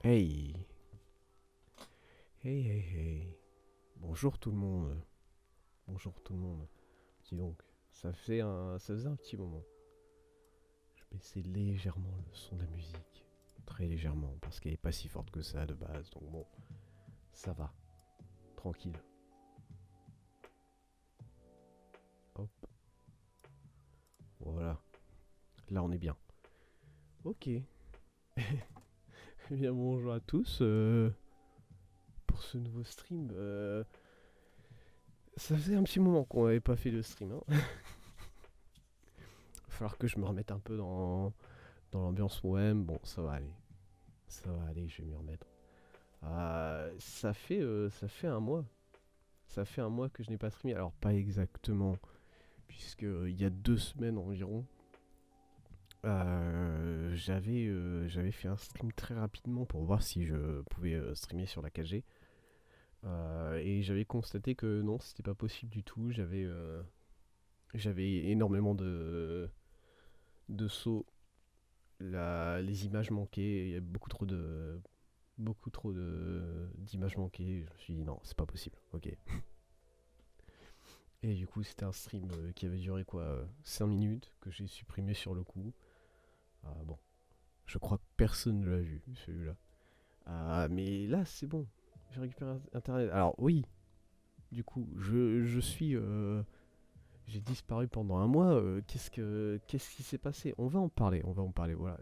Hey, hey, hey, hey. Bonjour tout le monde. Bonjour tout le monde. Dis donc, ça faisait un petit moment. Je baissais légèrement le son de la musique. Très légèrement, parce qu'elle est pas si forte que ça de base. Donc bon, ça va. Tranquille. Hop, voilà. Là on est bien. Ok. Eh bien bonjour à tous. Pour ce nouveau stream. Ça faisait un petit moment qu'on n'avait pas fait de stream. Hein. Va falloir que je me remette un peu dans l'ambiance OM. Bon, ça va aller. Ça va aller, je vais m'y remettre. Ça fait un mois. Ça fait un mois que je n'ai pas streamé. Alors, pas exactement, puisque il y a 2 semaines environ, j'avais fait un stream très rapidement pour voir si je pouvais streamer sur la 4G. Et j'avais constaté que non, c'était pas possible du tout. J'avais énormément de sauts. Les images manquaient. Il y avait beaucoup trop d'images manquées. Je me suis dit non, c'est pas possible. Ok. Et du coup, c'était un stream qui avait duré quoi 5 minutes, que j'ai supprimé sur le coup. Bon, je crois que personne ne l'a vu, celui-là. Mais là, c'est bon. J'ai récupéré Internet. Alors, oui, du coup, je suis. J'ai disparu pendant un mois. Qu'est-ce qui s'est passé? On va en parler, on va en parler. Voilà.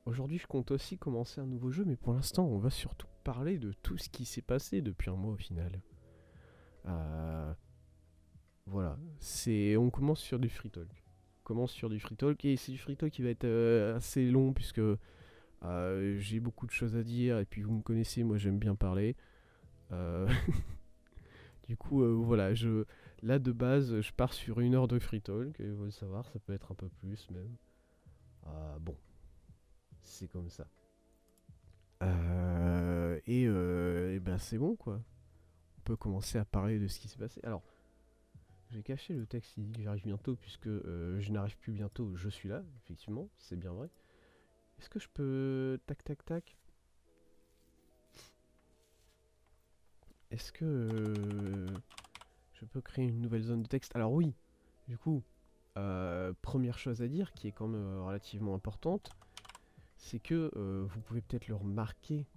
Aujourd'hui, je compte aussi commencer un nouveau jeu, mais pour l'instant, on va surtout parler de tout ce qui s'est passé depuis un mois au final. Euh, Voilà, on commence sur du free talk. On commence sur du free talk et c'est du free talk qui va être assez long puisque j'ai beaucoup de choses à dire et puis vous me connaissez, moi j'aime bien parler. Euh, du coup, voilà, là de base, je pars sur 1 heure de free talk et vous le savoir, ça peut être un peu plus même. Bon, c'est comme ça. Et ben c'est bon quoi. On peut commencer à parler de ce qui s'est passé. Alors, j'ai caché le texte, il dit que j'arrive bientôt, puisque je n'arrive plus bientôt, je suis là, effectivement, c'est bien vrai. Est-ce que je peux... Tac, tac, tac. Est-ce que je peux créer une nouvelle zone de texte? Alors oui, du coup, première chose à dire, qui est quand même relativement importante, c'est que vous pouvez peut-être le remarquer.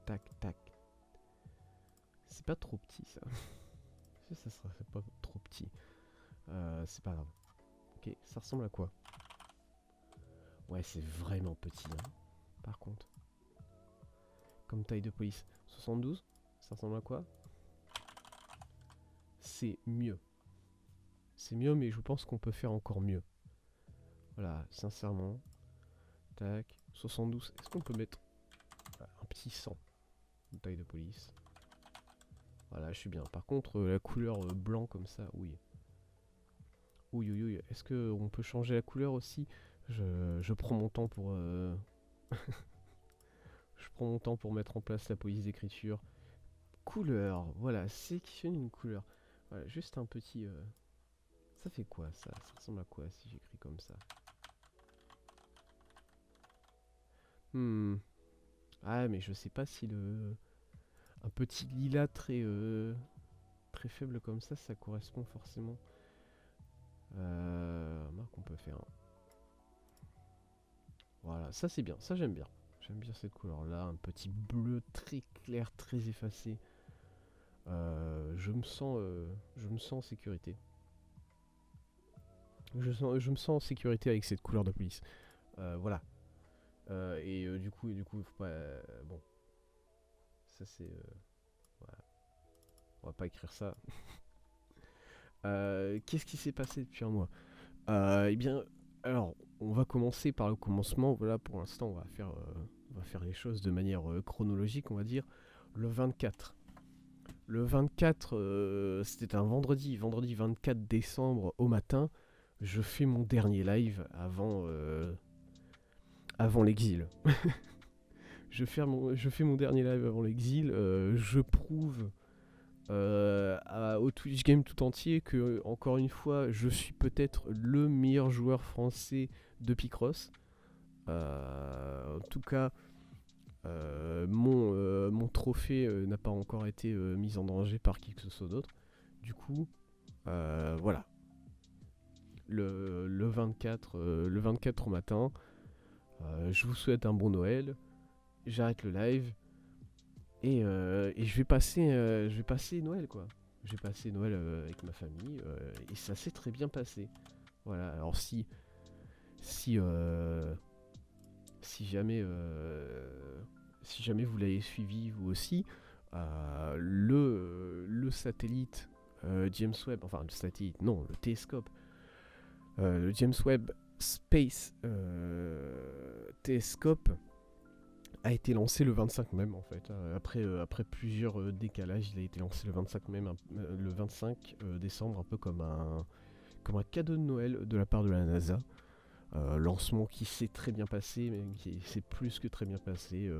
Tac, tac. C'est pas trop petit, ça. Ça sera pas trop petit. C'est pas grave. Ok, ça ressemble à quoi? Ouais, c'est vraiment petit, hein, par contre. Comme taille de police. 72. Ça ressemble à quoi? C'est mieux. C'est mieux, mais je pense qu'on peut faire encore mieux. Voilà, sincèrement. Tac. 72. Est-ce qu'on peut mettre un petit 100 de taille de police? Voilà, je suis bien. Par contre, la couleur blanc comme ça, oui. Oui, oui, oui. Est-ce qu'on peut changer la couleur aussi? Je prends mon temps pour... je prends mon temps pour mettre en place la police d'écriture. Couleur. Voilà, sélectionne une couleur. Voilà, juste un petit... Ça fait quoi ça? Ça ressemble à quoi si j'écris comme ça? Hmm. Ah, mais je sais pas si un petit lilas très faible comme ça correspond forcément. Marque, on peut faire Voilà, ça c'est bien, ça j'aime bien. J'aime bien cette couleur-là, un petit bleu très clair, très effacé. Je me sens en sécurité. Je me sens en sécurité avec cette couleur de police. Voilà. Du coup, faut pas. Bon, ça c'est. Voilà. On va pas écrire ça. Qu'est-ce qui s'est passé depuis un mois? Eh bien, alors, on va commencer par le commencement. Voilà, pour l'instant, on va faire les choses de manière chronologique, on va dire. Le 24. Le 24, c'était un vendredi 24 décembre au matin. Je fais mon dernier live avant l'exil. Je fais mon dernier live avant l'exil. Je prouve au Twitch Game tout entier que, encore une fois, je suis peut-être le meilleur joueur français de Picross. En tout cas, mon trophée n'a pas encore été mis en danger par qui que ce soit d'autre. Du coup, voilà. Le 24, le 24 au matin, je vous souhaite un bon Noël. J'arrête le live et je vais passer Noël quoi. Je vais passer Noël avec ma famille et ça s'est très bien passé. Voilà. Alors si euh, si jamais si jamais vous l'avez suivi vous aussi, le satellite James Webb, enfin le satellite, non, le télescope, le James Webb Space Telescope a été lancé le 25 même en fait. Après plusieurs décalages, il a été lancé le 25 même, le 25 décembre, un peu comme un cadeau de Noël de la part de la NASA. Lancement qui s'est très bien passé, mais qui s'est plus que très bien passé.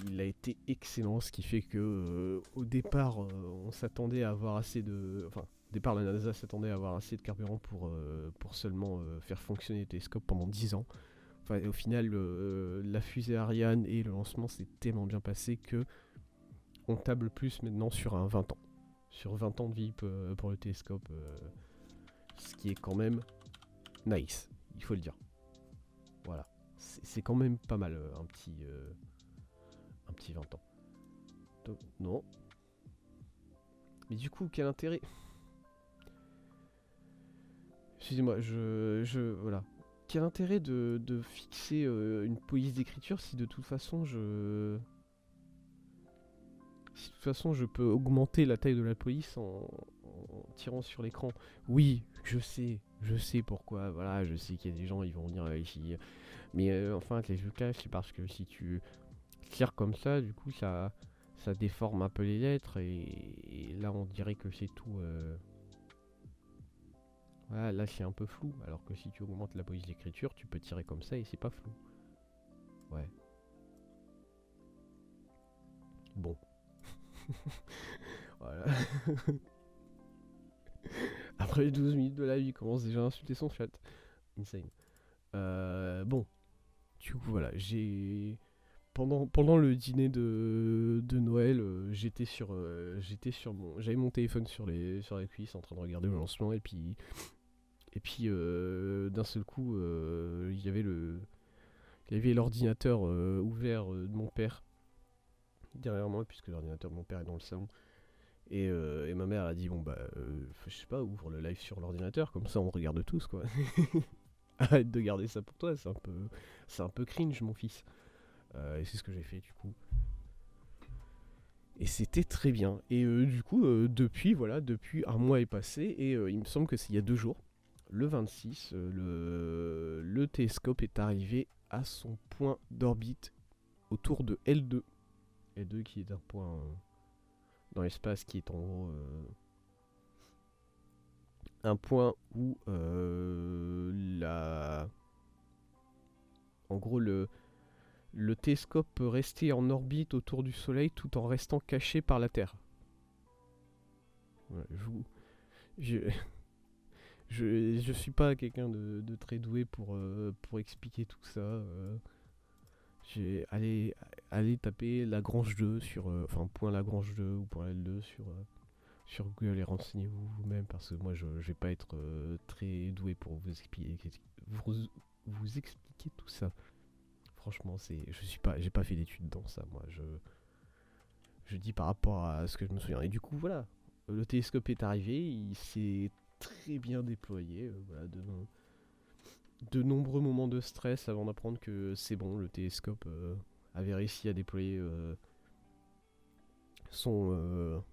Il a été excellent, ce qui fait que au départ, on s'attendait à avoir assez de. Enfin, au départ, la NASA s'attendait à avoir assez de carburant pour seulement faire fonctionner le télescope pendant 10 ans. Enfin, au final, la fusée Ariane et le lancement s'est tellement bien passé que on table plus maintenant sur un 20 ans. Sur 20 ans de vie pour le télescope, ce qui est quand même nice, il faut le dire. Voilà, c'est quand même pas mal un petit 20 ans. Donc, non. Mais du coup, quel intérêt? Excusez-moi, voilà. Quel intérêt de fixer une police d'écriture si de toute façon si de toute façon je peux augmenter la taille de la police en tirant sur l'écran. Oui, je sais pourquoi. Voilà, je sais qu'il y a des gens ils vont venir ici. Mais enfin, les jeux caches, c'est parce que si tu tires comme ça, du coup ça déforme un peu les lettres et là on dirait que c'est tout. Voilà, là c'est un peu flou, alors que si tu augmentes la police d'écriture, tu peux tirer comme ça et c'est pas flou. Ouais. Bon. Voilà. Après 12 minutes de live, il commence déjà à insulter son chat. Insane. Bon. Du coup, voilà, j'ai. Pendant le dîner de Noël, j'étais sur j'avais mon téléphone sur les cuisses en train de regarder le lancement et puis d'un seul coup, il y avait l'ordinateur ouvert de mon père derrière moi puisque l'ordinateur de mon père est dans le salon et ma mère a dit bon bah je sais pas, ouvre le live sur l'ordinateur comme ça on regarde tous quoi. Arrête de garder ça pour toi, c'est un peu cringe mon fils. Et c'est ce que j'ai fait du coup. Et c'était très bien. Et du coup, depuis un mois est passé et il me semble que c'est il y a 2 jours, le 26, le télescope est arrivé à son point d'orbite autour de L2. L2 qui est un point dans l'espace qui est en gros un point où en gros le télescope peut rester en orbite autour du Soleil tout en restant caché par la Terre. Voilà, je, je suis pas quelqu'un de très doué pour expliquer tout ça. J'ai allez taper Lagrange 2 sur enfin point Lagrange 2 ou point L2 sur Google et renseignez-vous vous-même parce que moi je vais pas être très doué pour vous, vous expliquer tout ça. Franchement, j'ai pas fait d'études dans ça moi. Je dis par rapport à ce que je me souviens. Et du coup voilà, le télescope est arrivé, il s'est très bien déployé, voilà, de nombreux moments de stress avant d'apprendre que c'est bon, le télescope avait réussi à déployer son,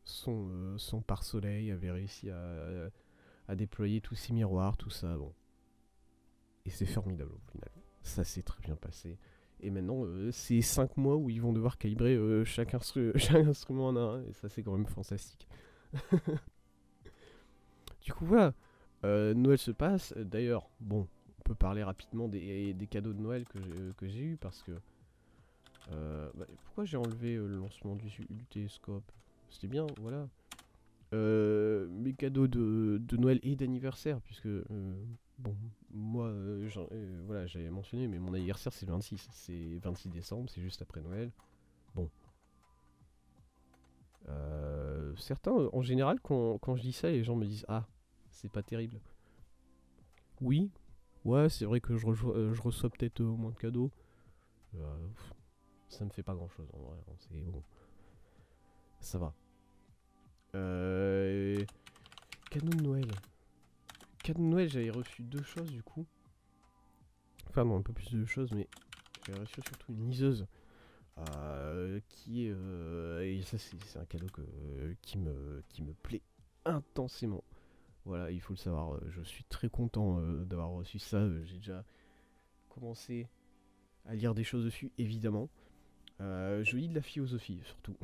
son pare-soleil, avait réussi à déployer tous ses miroirs, tout ça. Bon. Et c'est formidable au final. Ça s'est très bien passé. Et maintenant, c'est 5 mois où ils vont devoir calibrer chaque instrument en un. Et ça, c'est quand même fantastique. Du coup, voilà. Noël se passe. D'ailleurs, bon, on peut parler rapidement des cadeaux de Noël que j'ai eu parce que. Pourquoi j'ai enlevé le lancement du télescope? C'était bien, voilà. Mes cadeaux de Noël et d'anniversaire, puisque Bon, moi, voilà, j'avais mentionné, mais mon anniversaire c'est le 26. C'est 26 décembre, c'est juste après Noël. Bon. Certains, en général, quand je dis ça, les gens me disent ah, c'est pas terrible. Oui, ouais, c'est vrai que je reçois peut-être moins de cadeaux. Ça me fait pas grand chose en vrai. C'est bon, ça va. Euh, Cadeau de Noël. Cadeau de Noël, j'avais reçu deux choses du coup. Enfin, non, un peu plus de choses, mais j'avais reçu surtout une liseuse. Qui est. Et ça, c'est un cadeau qui me plaît intensément. Voilà, il faut le savoir. Je suis très content d'avoir reçu ça. J'ai déjà commencé à lire des choses dessus, évidemment. Je lis de la philosophie, surtout.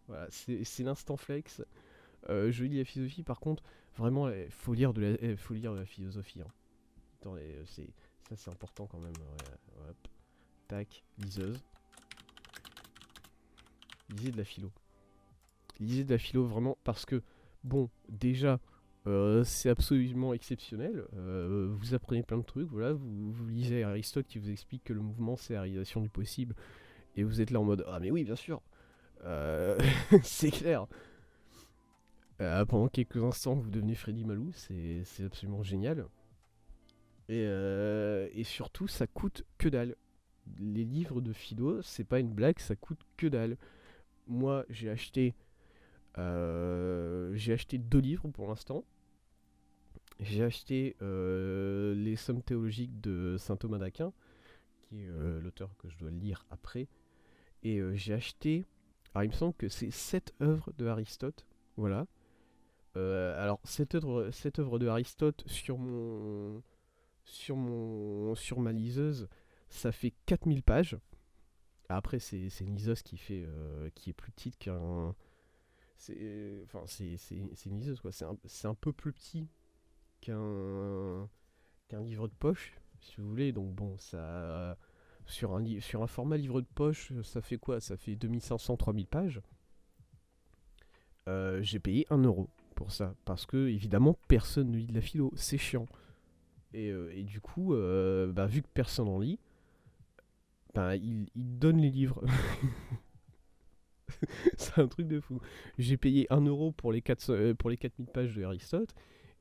Voilà, c'est l'instant flex. Je lis de la philosophie, par contre, vraiment, il faut lire de la philosophie. Hein. Attends, ça, c'est important quand même. Ouais, hop, tac, liseuse. Lisez de la philo. Lisez de la philo, vraiment, parce que, bon, déjà, c'est absolument exceptionnel. Vous apprenez plein de trucs, voilà. Vous lisez Aristote qui vous explique que le mouvement, c'est la réalisation du possible. Et vous êtes là en mode ah, mais oui, bien sûr. C'est clair. Pendant quelques instants, vous devenez Freddy Malou, c'est absolument génial. Et surtout, ça coûte que dalle. Les livres de philo, c'est pas une blague, ça coûte que dalle. Moi, j'ai acheté deux livres pour l'instant. J'ai acheté les Sommes théologiques de saint Thomas d'Aquin, qui est l'auteur que je dois lire après. Et j'ai acheté. Alors, il me semble que c'est 7 œuvres de Aristote. Voilà. Alors, cette œuvre de Aristote sur ma liseuse, ça fait 4000 pages. Après, c'est une liseuse qui est plus petite qu'un. C'est une liseuse, quoi. C'est un peu plus petit qu'un livre de poche, si vous voulez. Donc, bon, ça. Sur un format livre de poche, ça fait quoi? Ça fait 2500-3000 pages. J'ai payé 1 € pour ça. Parce que, évidemment, personne ne lit de la philo. C'est chiant. Et du coup, bah, vu que personne en lit, bah, il donne les livres. C'est un truc de fou. J'ai payé 1 € pour les 4000 pages de Aristote.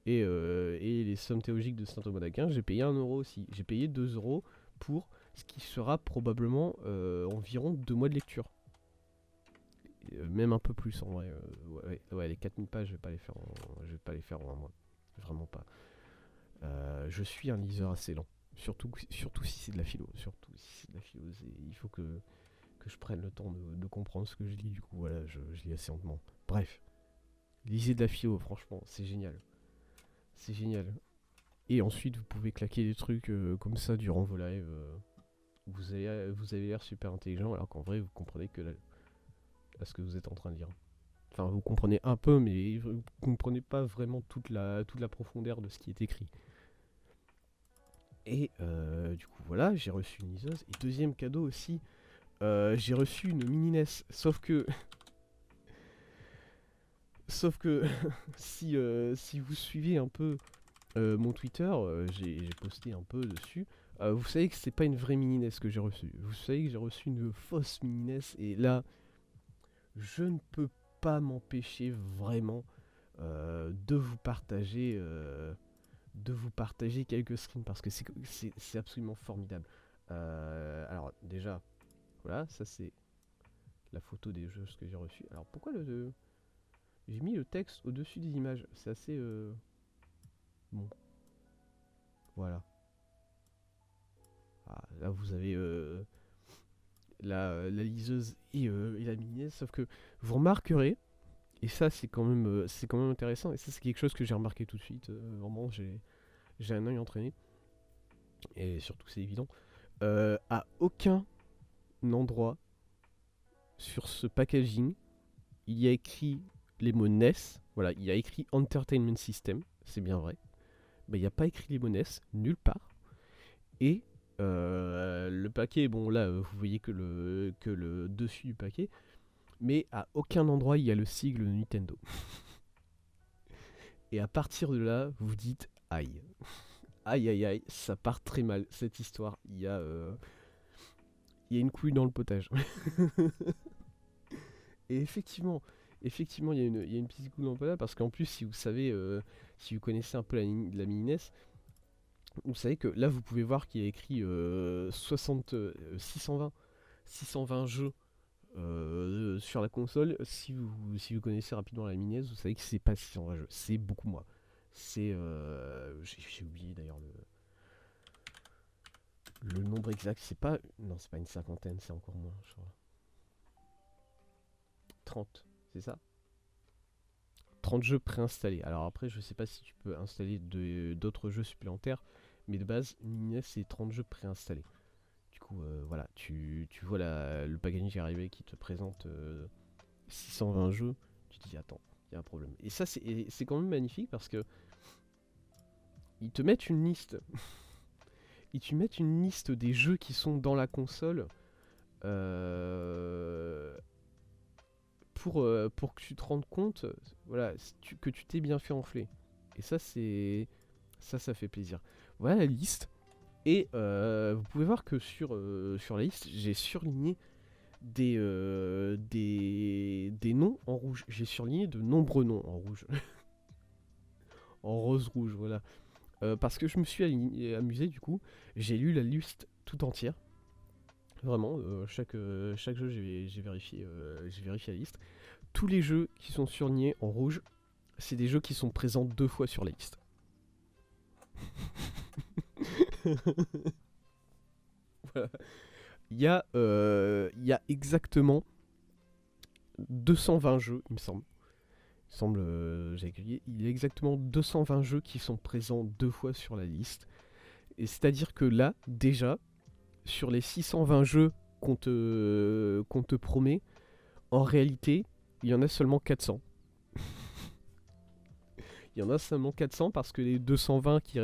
Et les sommes théologiques de saint Thomas d'Aquin, j'ai payé 1 € aussi. J'ai payé 2 € pour ce qui sera probablement environ 2 mois de lecture. Même un peu plus en vrai. Ouais, les 4000 pages, je vais pas les faire en un mois. Vraiment pas. Je suis un liseur assez lent. Surtout si c'est de la philo. Surtout si c'est de la philo. Il faut que je prenne le temps de comprendre ce que je lis. Du coup, voilà, je lis assez lentement. Bref. Lisez de la philo, franchement, c'est génial. C'est génial. Et ensuite, vous pouvez claquer des trucs comme ça durant vos lives. Vous avez l'air super intelligent, alors qu'en vrai, vous comprenez que à ce que vous êtes en train de lire. Enfin, vous comprenez un peu, mais vous comprenez pas vraiment toute la profondeur de ce qui est écrit. Et du coup, voilà, j'ai reçu une liseuse. Et deuxième cadeau aussi, j'ai reçu une mini NES. Sauf que si vous suivez un peu mon Twitter, j'ai posté un peu dessus. Vous savez que c'est pas une vraie mini NES que j'ai reçue. Vous savez que j'ai reçu une fausse mini NES. Et là, je ne peux pas m'empêcher vraiment de vous partager quelques screens parce que c'est absolument formidable. Alors déjà, voilà, ça c'est la photo des jeux que j'ai reçus. Alors pourquoi j'ai mis le texte au-dessus des images? C'est assez bon. Voilà. Ah, là vous avez la liseuse et la mini, sauf que vous remarquerez, et ça c'est quand même intéressant, et ça c'est quelque chose que j'ai remarqué tout de suite. Vraiment, j'ai un œil entraîné, et surtout c'est évident. À aucun endroit sur ce packaging, il y a écrit les mots NES. Voilà, il y a écrit Entertainment System, c'est bien vrai. Mais il n'y a pas écrit les mots NES, nulle part. Et le paquet, bon là, vous voyez que le dessus du paquet. Mais à aucun endroit il y a le sigle Nintendo. Et à partir de là, vous dites aïe. Aïe aïe aïe, ça part très mal cette histoire. Il y a une couille dans le potage. Et effectivement, il y a une petite couille dans le potage parce qu'en plus, si vous savez, si vous connaissez un peu la mini NES, vous savez que là, vous pouvez voir qu'il y a écrit 620 jeux sur la console. Si vous connaissez rapidement la mini NES, vous savez que c'est pas 620 jeux, c'est beaucoup moins. J'ai oublié d'ailleurs le nombre exact. C'est pas. Non, c'est pas une cinquantaine, c'est encore moins, je crois. 30, c'est ça? 30 jeux préinstallés. Alors après, je sais pas si tu peux installer d'autres jeux supplémentaires, mais de base, Mini c'est 30 jeux préinstallés. Du coup, voilà, tu vois le packaging qui est arrivé qui te présente 620 jeux, tu te dis attends, il y a un problème. Et ça, c'est quand même magnifique parce que ils te mettent une liste. Ils te mettent une liste des jeux qui sont dans la console euh, pour que tu te rendes compte, voilà, que tu t'es bien fait enfler. Et ça, ça fait plaisir. Voilà la liste. Et vous pouvez voir que sur la liste, j'ai surligné des noms en rouge. J'ai surligné de nombreux noms en rouge. En rose-rouge, voilà. Parce que je me suis amusé, du coup. J'ai lu la liste tout entière. Vraiment, chaque jeu, j'ai vérifié la liste. Tous les jeux qui sont surlignés en rouge, c'est des jeux qui sont présents 2 fois sur la liste. Voilà. Il y a exactement 220 jeux, il me semble. J'ai écrit, il y a exactement 220 jeux qui sont présents 2 fois sur la liste. Et c'est-à-dire que là, déjà, sur les 620 jeux qu'on te promet, en réalité, il y en a seulement 400. Il y en a seulement 400 parce que les 220 qui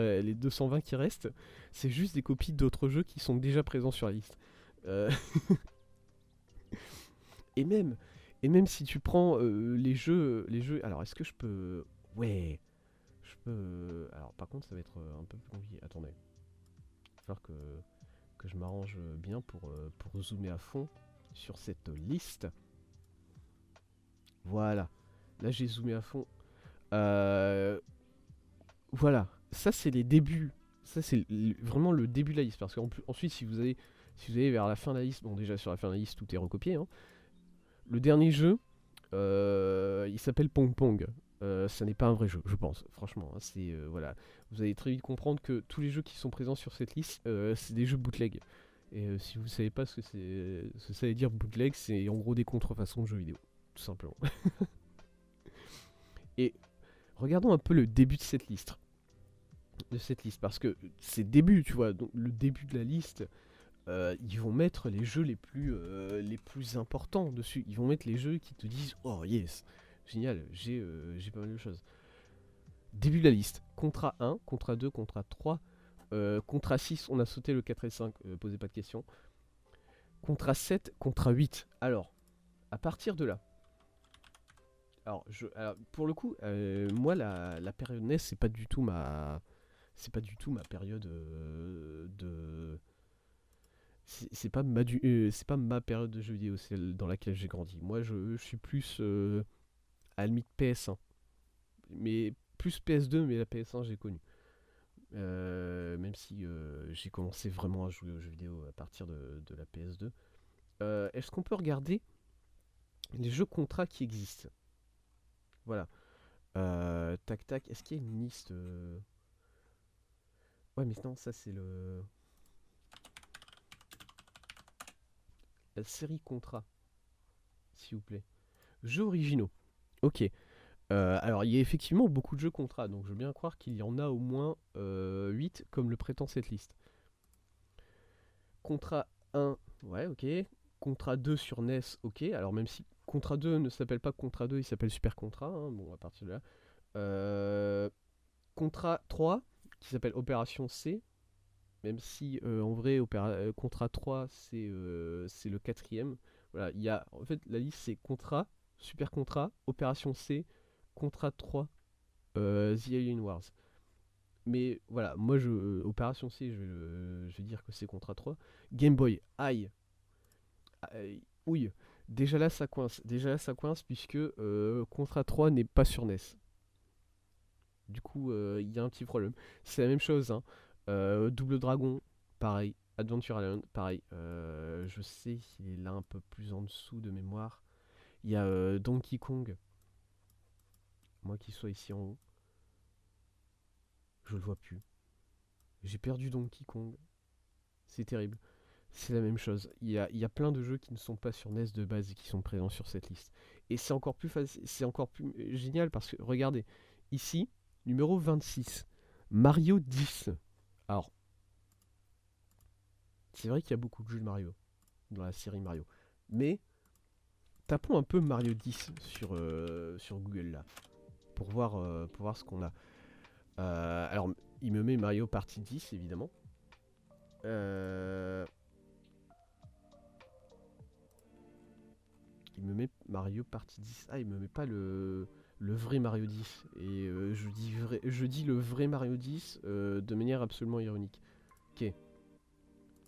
restent, c'est juste des copies d'autres jeux qui sont déjà présents sur la liste. Euh, et même et même si tu prends les jeux, alors est-ce que je peux, ouais, je peux. Alors par contre, ça va être un peu plus compliqué. Attendez, il va falloir que je m'arrange bien pour zoomer à fond sur cette liste. Voilà, là j'ai zoomé à fond. Euh, Voilà, ça c'est les débuts. Ça c'est vraiment le début de la liste. Parce qu'ensuite, si vous allez vers la fin de la liste, bon déjà sur la fin de la liste tout est recopié, hein. Le dernier jeu, il s'appelle Pong Pong. Ça n'est pas un vrai jeu, je pense. Franchement, hein, voilà. Vous allez très vite comprendre que tous les jeux qui sont présents sur cette liste, c'est des jeux bootleg. Et si vous savez pas ce que ça veut dire bootleg, c'est en gros des contrefaçons de jeux vidéo, tout simplement. Et regardons un peu le début de cette liste, parce que c'est le début, tu vois, donc le début de la liste, ils vont mettre les jeux les plus importants dessus. Ils vont mettre les jeux qui te disent oh yes, génial, j'ai pas mal de choses. Début de la liste, Contra 1, Contra 2, Contra 3, Contra 6, on a sauté le 4 et 5, posez pas de questions. Contra 7, Contra 8. Alors, à partir de là, alors, pour le coup, moi la période NES, c'est pas du tout ma période de. C'est pas ma période de jeux vidéo, celle dans laquelle j'ai grandi. Moi, je suis plus à la limite PS1, mais plus PS2, mais la PS1 j'ai connu. Même si j'ai commencé vraiment à jouer aux jeux vidéo à partir de la PS2. Est-ce qu'on peut regarder les jeux contrats qui existent? Voilà. Tac tac. Est-ce qu'il y a une liste Ouais, mais non, ça c'est la série contrat, s'il vous plaît. Jeux originaux. Ok. Alors, il y a effectivement beaucoup de jeux contrat, donc je veux bien croire qu'il y en a au moins 8, comme le prétend cette liste. Contrat 1, ouais, ok. Contrat 2 sur NES, ok. Alors, même si Contrat 2 ne s'appelle pas Contrat 2, il s'appelle Super Contrat, hein, bon, à partir de là. Euh, Contrat 3, qui s'appelle Opération C, même si en vrai, Contrat 3, c'est le quatrième. Voilà, en fait, la liste c'est Contrat, Super Contrat, Opération C, Contrat 3, The Alien Wars. Mais voilà, moi, Opération C, je vais dire que c'est Contra 3. Game Boy, aïe. Aïe, ouille. Déjà là, ça coince. Déjà là, ça coince puisque Contra 3 n'est pas sur NES. Du coup, il y a un petit problème. C'est la même chose, hein. Double Dragon, pareil. Adventure Island, pareil. Je sais qu'il est là un peu plus en dessous de mémoire. Il y a Donkey Kong. Moi qui sois ici en haut, je le vois plus. J'ai perdu Donkey Kong. C'est terrible. C'est la même chose. Il y a plein de jeux qui ne sont pas sur NES de base et qui sont présents sur cette liste. Et c'est encore plus facile, c'est encore plus génial parce que regardez, ici, numéro 26, Mario 10. Alors, c'est vrai qu'il y a beaucoup de jeux de Mario dans la série Mario. Mais tapons un peu Mario 10 sur Google là pour voir ce qu'on a. Alors, il me met Mario Party 10 évidemment. Euh, il me met Mario Party 10. Ah, il me met pas le vrai Mario 10. Et je dis le vrai Mario 10 de manière absolument ironique. Ok,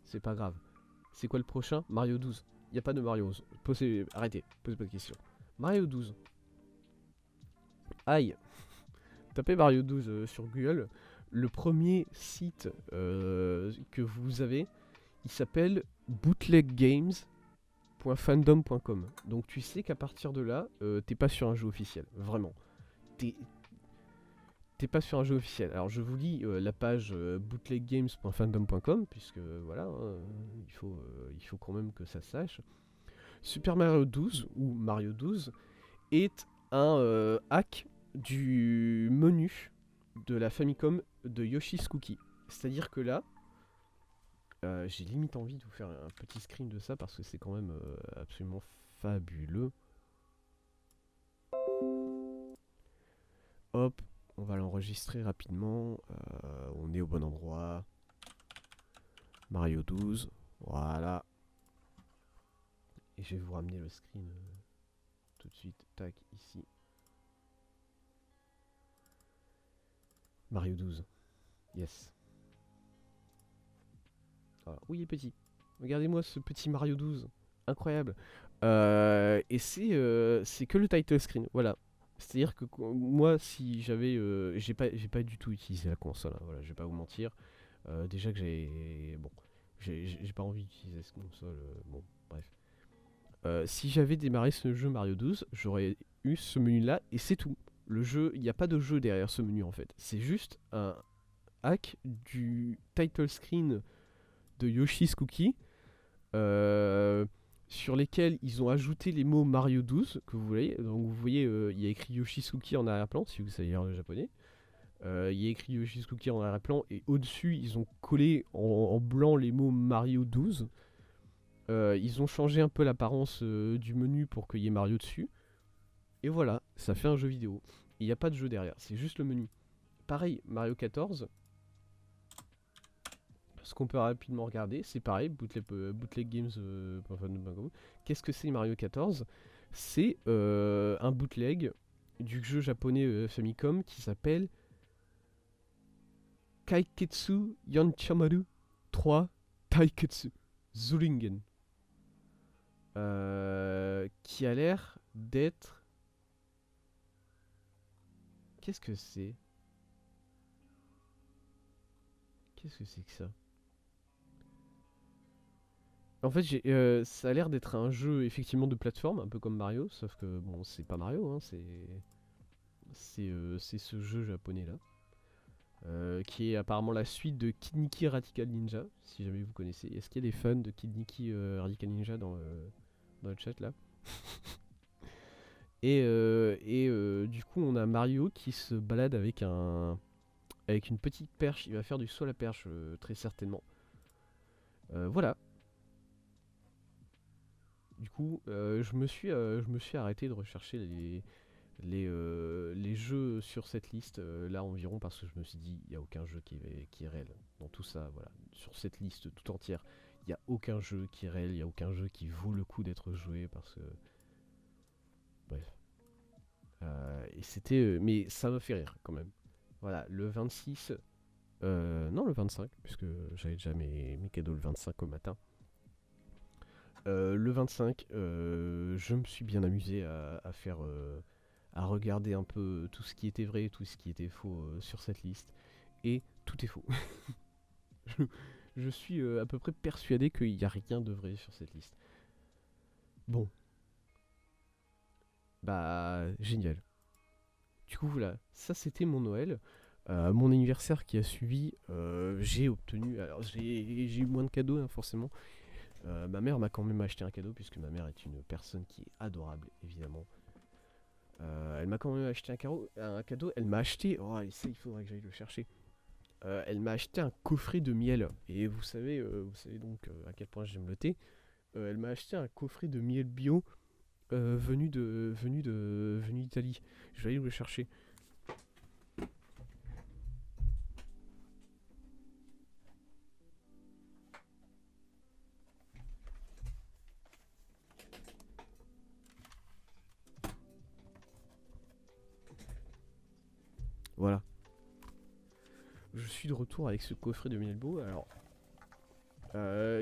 c'est pas grave. C'est quoi le prochain? Mario 12. Il n'y a pas de Mario 11. Arrêtez, posez pas de questions. Mario 12. Aïe. Tapez Mario 12 sur Google. Le premier site que vous avez, il s'appelle bootleggames.fandom.com. Donc tu sais qu'à partir de là, t'es pas sur un jeu officiel. Vraiment. T'es t'es pas sur un jeu officiel. Alors je vous lis la page bootleggames.fandom.com, puisque voilà, hein, il faut quand même que ça se sache. Super Mario 12, ou Mario 12, est un hack du menu de la Famicom de Yoshi's Cookie. C'est-à-dire que là, j'ai limite envie de vous faire un petit screen de ça parce que c'est quand même absolument fabuleux. Hop, on va l'enregistrer rapidement. On est au bon endroit. Mario 12, voilà. Et je vais vous ramener le screen tout de suite. Tac, ici. Mario 12. Yes. Voilà. Oui, il est petit. Regardez-moi ce petit Mario 12. Incroyable. Et c'est que le title screen. Voilà. C'est-à-dire que moi, si j'avais. J'ai pas du tout utilisé la console. Hein, voilà, je vais pas vous mentir. Déjà que j'ai. Bon. J'ai pas envie d'utiliser cette console. Bon, bref. Si j'avais démarré ce jeu Mario 12, j'aurais eu ce menu-là et c'est tout. Le jeu, il n'y a pas de jeu derrière ce menu en fait. C'est juste un hack du title screen de Yoshi's Cookie euh, sur lesquels ils ont ajouté les mots Mario 12 que vous voyez. Donc vous voyez, il y a écrit Yoshi's Cookie en arrière-plan, si vous savez lire le japonais. Il y a écrit Yoshi's Cookie en arrière-plan et au-dessus ils ont collé en blanc les mots Mario 12. Ils ont changé un peu l'apparence du menu pour qu'il y ait Mario dessus. Et voilà, ça fait un jeu vidéo. Il n'y a pas de jeu derrière, c'est juste le menu. Pareil, Mario 14. Ce qu'on peut rapidement regarder, c'est pareil, bootleggames. Qu'est-ce que c'est Mario 14? C'est un bootleg du jeu japonais Famicom qui s'appelle Kaiketsu Yanchamaru 3 Taiketsu Zuringen. Qui a l'air d'être... Qu'est-ce que c'est? Qu'est-ce que c'est que ça? En fait, ça a l'air d'être un jeu effectivement de plateforme, un peu comme Mario, sauf que bon, c'est pas Mario, hein, c'est ce jeu japonais là, qui est apparemment la suite de Kid Niki Radical Ninja, si jamais vous connaissez. Est-ce qu'il y a des fans de Kid Niki Radical Ninja dans le chat là? Du coup, on a Mario qui se balade avec une petite perche. Il va faire du saut à la perche très certainement. Voilà. Du coup, je me suis arrêté de rechercher les jeux sur cette liste là environ parce que je me suis dit il n'y a aucun jeu qui est réel dans tout ça. Voilà, sur cette liste tout entière, il n'y a aucun jeu qui est réel, il n'y a aucun jeu qui vaut le coup d'être joué parce que bref. Et c'était, mais ça m'a fait rire quand même. Voilà, le 26. Non, le 25, puisque j'avais déjà mes cadeaux le 25 au matin. Le 25, je me suis bien amusé à faire, à regarder un peu tout ce qui était vrai et tout ce qui était faux sur cette liste. Et tout est faux. je, je suis à peu près persuadé qu'il n'y a rien de vrai sur cette liste. Bon, bah génial. Du coup voilà, ça c'était mon Noël. Mon anniversaire qui a suivi, j'ai obtenu, alors j'ai eu moins de cadeaux hein, forcément. Ma mère m'a quand même acheté un cadeau puisque ma mère est une personne qui est adorable évidemment. Elle m'a quand même acheté un cadeau. Elle m'a acheté, oh et ça il faudrait que j'aille le chercher. Elle m'a acheté un coffret de miel et vous savez donc à quel point j'aime le thé. Elle m'a acheté un coffret de miel bio venu d'Italie. Je vais aller le chercher. Voilà. Je suis de retour avec ce coffret de miel bio. Alors,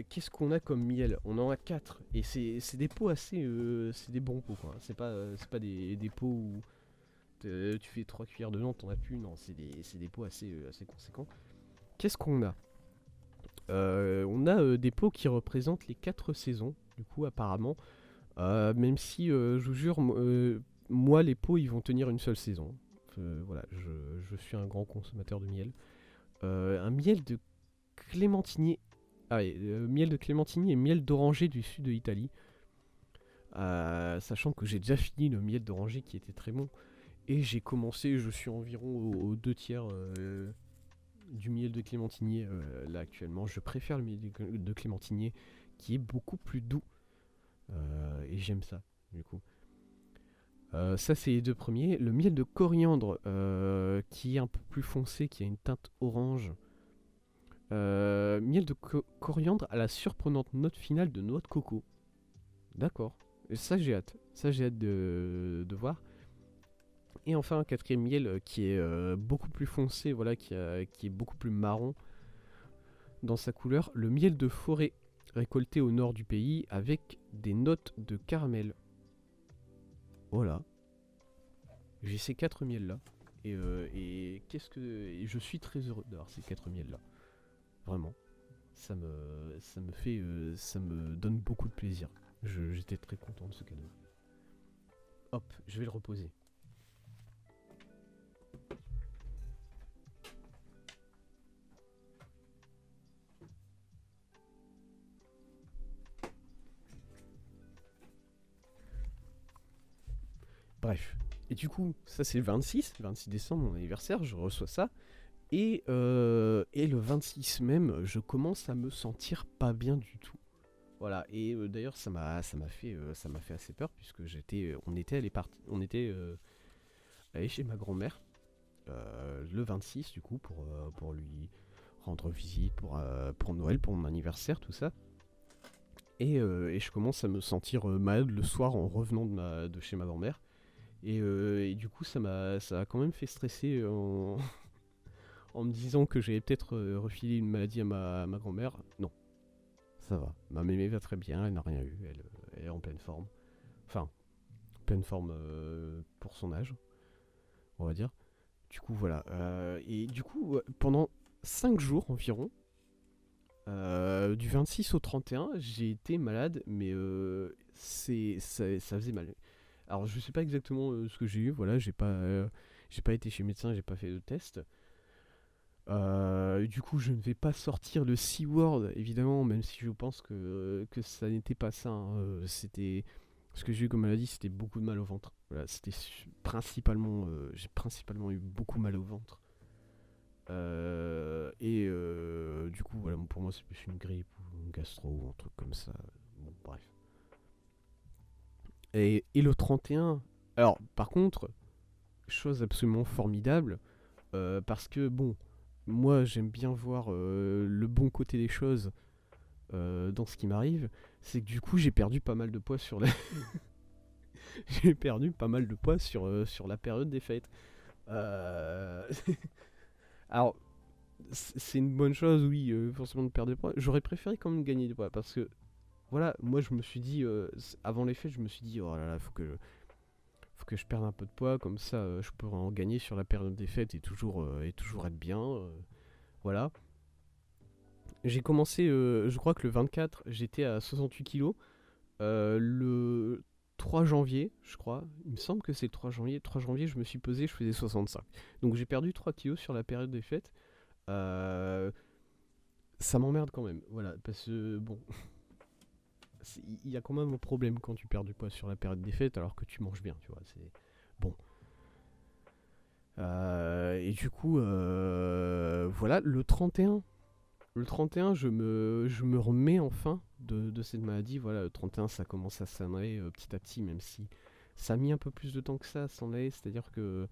qu'est-ce qu'on a comme miel? On en a 4 et c'est des pots assez, c'est des bons pots quoi. C'est pas des pots où tu fais 3 cuillères dedans, t'en as plus. Non, c'est des pots assez, assez conséquents. Qu'est-ce qu'on a? On a des pots qui représentent les 4 saisons, du coup, apparemment. Même si, je vous jure, moi, les pots, ils vont tenir une seule saison. Voilà, je suis un grand consommateur de miel. Un miel de clémentinier. Ah ouais, miel de clémentinier et miel d'oranger du sud de l'Italie. Sachant que j'ai déjà fini le miel d'oranger qui était très bon. Et j'ai commencé, je suis environ aux 2 tiers du miel de clémentinier là actuellement. Je préfère le miel de clémentinier qui est beaucoup plus doux. Et j'aime ça, du coup. Ça, c'est les deux premiers. Le miel de coriandre qui est un peu plus foncé, qui a une teinte orange. Miel de coriandre à la surprenante note finale de noix de coco. D'accord. Et ça, j'ai hâte. Ça, j'ai hâte de voir. Et enfin, un quatrième miel qui est beaucoup plus foncé, voilà, qui est beaucoup plus marron dans sa couleur. Le miel de forêt récolté au nord du pays avec des notes de caramel. Voilà. J'ai ces 4 miels là. Et qu'est-ce que. Et je suis très heureux d'avoir ces 4 miels là. Vraiment. Ça me fait. Ça me donne beaucoup de plaisir. J'étais très content de ce cadeau. Hop, je vais le reposer. Bref. Et du coup, ça c'est le 26 décembre, mon anniversaire, je reçois ça. Et le 26 même, je commence à me sentir pas bien du tout. Voilà, et d'ailleurs ça m'a fait assez peur puisque on était allé chez ma grand-mère le 26 du coup pour lui rendre visite pour Noël, pour mon anniversaire, tout ça. Et je commence à me sentir malade le soir en revenant de chez ma grand-mère. Et du coup ça a quand même fait stresser en me disant que j'allais peut-être refiler une maladie à ma grand-mère. Non, ça va. Ma mémé va très bien, elle n'a rien eu, elle est en pleine forme. Enfin, pleine forme pour son âge, on va dire. Du coup, voilà. Et du coup, pendant 5 jours environ, du 26 au 31, j'ai été malade, mais ça faisait mal. Alors, je sais pas exactement ce que j'ai eu, voilà, j'ai pas été chez le médecin, j'ai pas fait de test. Du coup, je ne vais pas sortir le C-word, évidemment, même si je pense que ça n'était pas ça. Hein. C'était. Ce que j'ai eu comme maladie, c'était beaucoup de mal au ventre. Voilà, c'était principalement. J'ai principalement eu beaucoup mal au ventre. Du coup, voilà, pour moi, c'est plus une grippe ou une gastro ou un truc comme ça. Bon, bref. Et le 31. Alors, par contre, chose absolument formidable, parce que, bon, moi, j'aime bien voir le bon côté des choses dans ce qui m'arrive. C'est que du coup, j'ai perdu pas mal de poids sur la... j'ai perdu pas mal de poids sur la période des fêtes. Euh, Alors, c'est une bonne chose, oui, forcément de perdre des poids. J'aurais préféré quand même gagner des poids parce que, voilà, moi je me suis dit, avant les fêtes, je me suis dit, oh là là, faut que je perde un peu de poids, comme ça je pourrais en gagner sur la période des fêtes et toujours être bien. Voilà. J'ai commencé, je crois que le 24, j'étais à 68 kilos. Le 3 janvier, je crois, il me semble que c'est le 3 janvier. 3 janvier, je me suis pesé, je faisais 65. Donc j'ai perdu 3 kilos sur la période des fêtes. Euh, Ça m'emmerde quand même, voilà, parce que bon, il y a quand même un problème quand tu perds du poids sur la période des fêtes alors que tu manges bien, tu vois. C'est bon. Et du coup, voilà, le 31. Le 31, je me remets enfin de cette maladie. Voilà, le 31, ça commence à s'en aller petit à petit, même si ça a mis un peu plus de temps que ça à s'en aller. C'est-à-dire que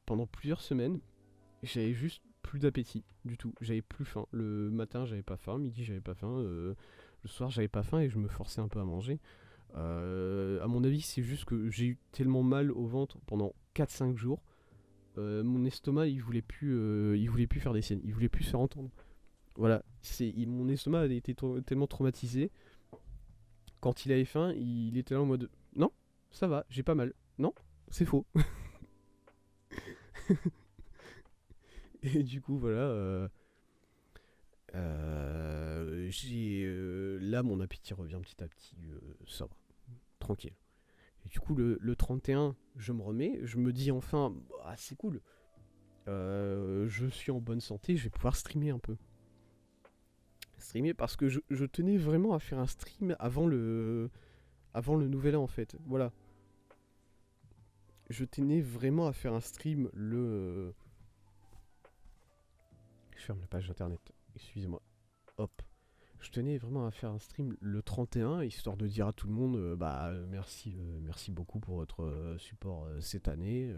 pendant plusieurs semaines, j'avais juste plus d'appétit du tout. J'avais plus faim. Le matin, j'avais pas faim. Midi, j'avais pas faim. Le soir, j'avais pas faim et je me forçais un peu à manger. À mon avis, c'est juste que j'ai eu tellement mal au ventre pendant 4 5 jours. Mon estomac, il voulait plus faire des siennes. Il voulait plus se faire entendre. Voilà, mon estomac a été tellement traumatisé. Quand il avait faim, il était là en mode non, ça va, j'ai pas mal. Non, c'est faux. Et du coup, voilà. Là, mon appétit revient petit à petit. Ça va, tranquille. Et du coup, le 31, je me remets. Je me dis enfin, ah, c'est cool. Je suis en bonne santé, je vais pouvoir streamer un peu. Streamer parce que je tenais vraiment à faire un stream avant le nouvel an en fait. Voilà. Je tenais vraiment à faire un stream je ferme la page internet. Excusez-moi. Hop. Je tenais vraiment à faire un stream le 31, histoire de dire à tout le monde, merci, merci beaucoup pour votre support cette année.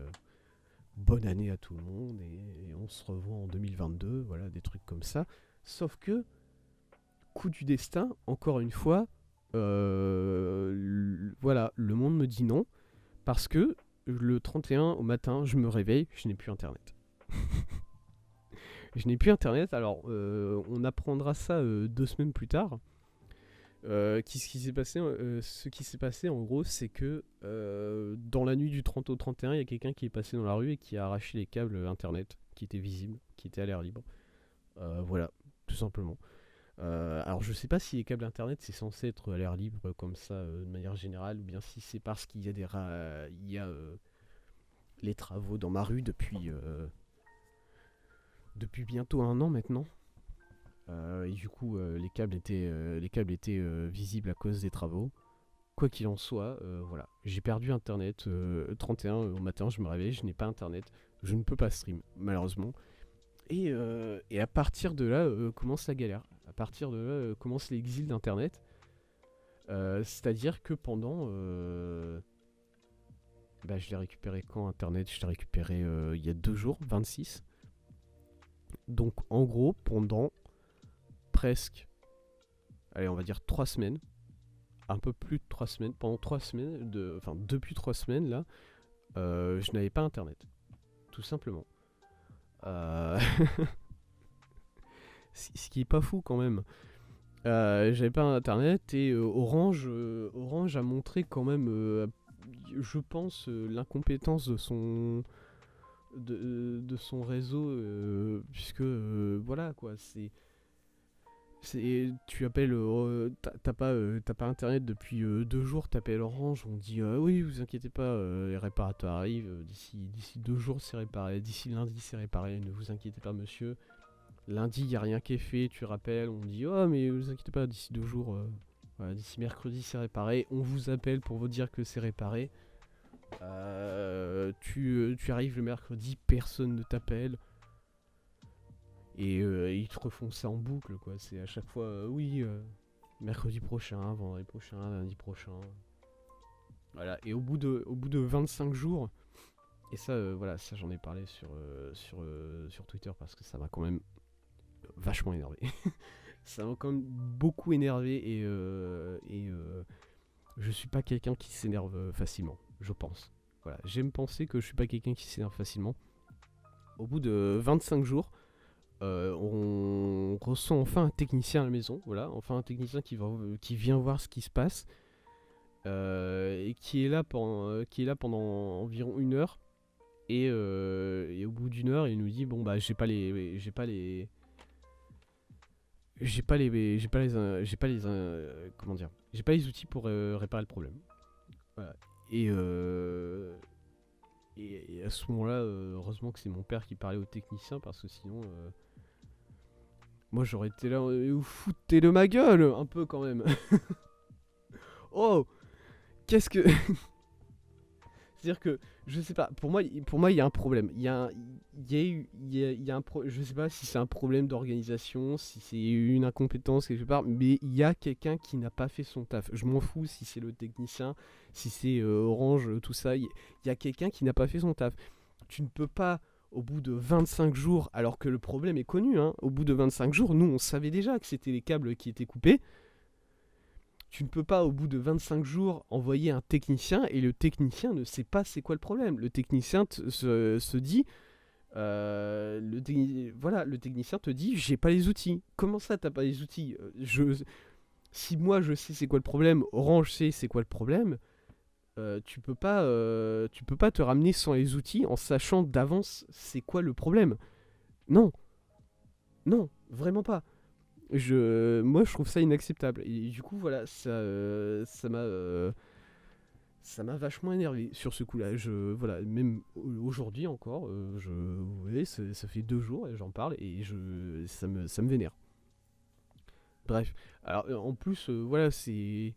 Bonne année à tout le monde et on se revoit en 2022. Voilà, des trucs comme ça. Sauf que, coup du destin, encore une fois, voilà, le monde me dit non. Parce que le 31 au matin, je me réveille, je n'ai plus internet. Je n'ai plus internet, alors on apprendra ça 2 semaines plus tard. Ce qui s'est passé en gros, c'est que dans la nuit du 30 au 31, il y a quelqu'un qui est passé dans la rue et qui a arraché les câbles internet qui étaient visibles, qui étaient à l'air libre. Voilà, tout simplement. Alors je sais pas si les câbles internet c'est censé être à l'air libre comme ça de manière générale ou bien si c'est parce qu'il y a il y a les travaux dans ma rue depuis bientôt un an maintenant. Et du coup les câbles étaient visibles à cause des travaux. Quoi qu'il en soit, voilà, j'ai perdu internet 31 au matin, je me réveille, je n'ai pas internet, je ne peux pas stream malheureusement. Et à partir de là commence la galère. À partir de là commence l'exil d'internet. C'est-à-dire que pendant je l'ai récupéré quand internet. Je l'ai récupéré il y a 2 jours, 26. Donc en gros pendant presque, allez on va dire 3 semaines, un peu plus de 3 semaines, pendant 3 semaines, enfin depuis 3 semaines là, je n'avais pas internet. Tout simplement. Euh... Ce qui est pas fou quand même. J'avais pas internet et Orange a montré quand même, je pense, l'incompétence de son réseau, puisque voilà quoi, tu appelles, t'as pas internet depuis 2 jours, t'appelles Orange, on dit oui, vous inquiétez pas, les réparateurs arrivent, d'ici 2 jours c'est réparé, d'ici lundi c'est réparé, ne vous inquiétez pas monsieur. Lundi, il n'y a rien qui est fait, tu rappelles, on dit oh mais vous inquiétez pas, d'ici 2 jours, voilà, d'ici mercredi c'est réparé, on vous appelle pour vous dire que c'est réparé. Tu arrives le mercredi, personne ne t'appelle. Et ils te refont ça en boucle, quoi. C'est à chaque fois, oui, mercredi prochain, vendredi prochain, lundi prochain. Voilà, et au bout de 25 jours, et ça, voilà, ça j'en ai parlé sur Twitter parce que ça m'a quand même vachement énervé. Ça m'a quand même beaucoup énervé et je suis pas quelqu'un qui s'énerve facilement, je pense. Voilà, j'aime penser que je suis pas quelqu'un qui s'énerve facilement. Au bout de 25 jours, On reçoit enfin un technicien à la maison, voilà, enfin un technicien qui vient voir ce qui se passe et qui est là pendant environ 1 heure. Et au bout d'1 heure, il nous dit bon bah comment dire, j'ai pas les outils pour réparer le problème. Voilà. Et, euh, et à ce moment-là, heureusement que c'est mon père qui parlait au technicien parce que sinon, moi j'aurais été là, vous foutez de ma gueule un peu quand même. Oh, qu'est-ce que c'est-à-dire que, je sais pas, pour moi, il y a un problème. Il y a eu, il y a je sais pas si c'est un problème d'organisation, si c'est une incompétence quelque part, mais il y a quelqu'un qui n'a pas fait son taf. Je m'en fous si c'est le technicien, si c'est Orange, tout ça. Il y a quelqu'un qui n'a pas fait son taf. Tu ne peux pas, au bout de 25 jours, alors que le problème est connu, hein, au bout de 25 jours, nous, on savait déjà que c'était les câbles qui étaient coupés. Tu ne peux pas, au bout de 25 jours, envoyer un technicien et le technicien ne sait pas c'est quoi le problème. Le technicien se dit, voilà, le technicien te dit, j'ai pas les outils. Comment ça, t'as pas les outils? Si moi je sais c'est quoi le problème, Orange sait c'est quoi le problème, tu peux pas te ramener sans les outils en sachant d'avance c'est quoi le problème. Non, non, vraiment pas. Moi, je trouve ça inacceptable. Et du coup, voilà, ça m'a vachement énervé sur ce coup-là. Voilà, même aujourd'hui encore, vous voyez, ça fait 2 jours et j'en parle et ça me vénère. Bref, alors en plus, voilà, c'est.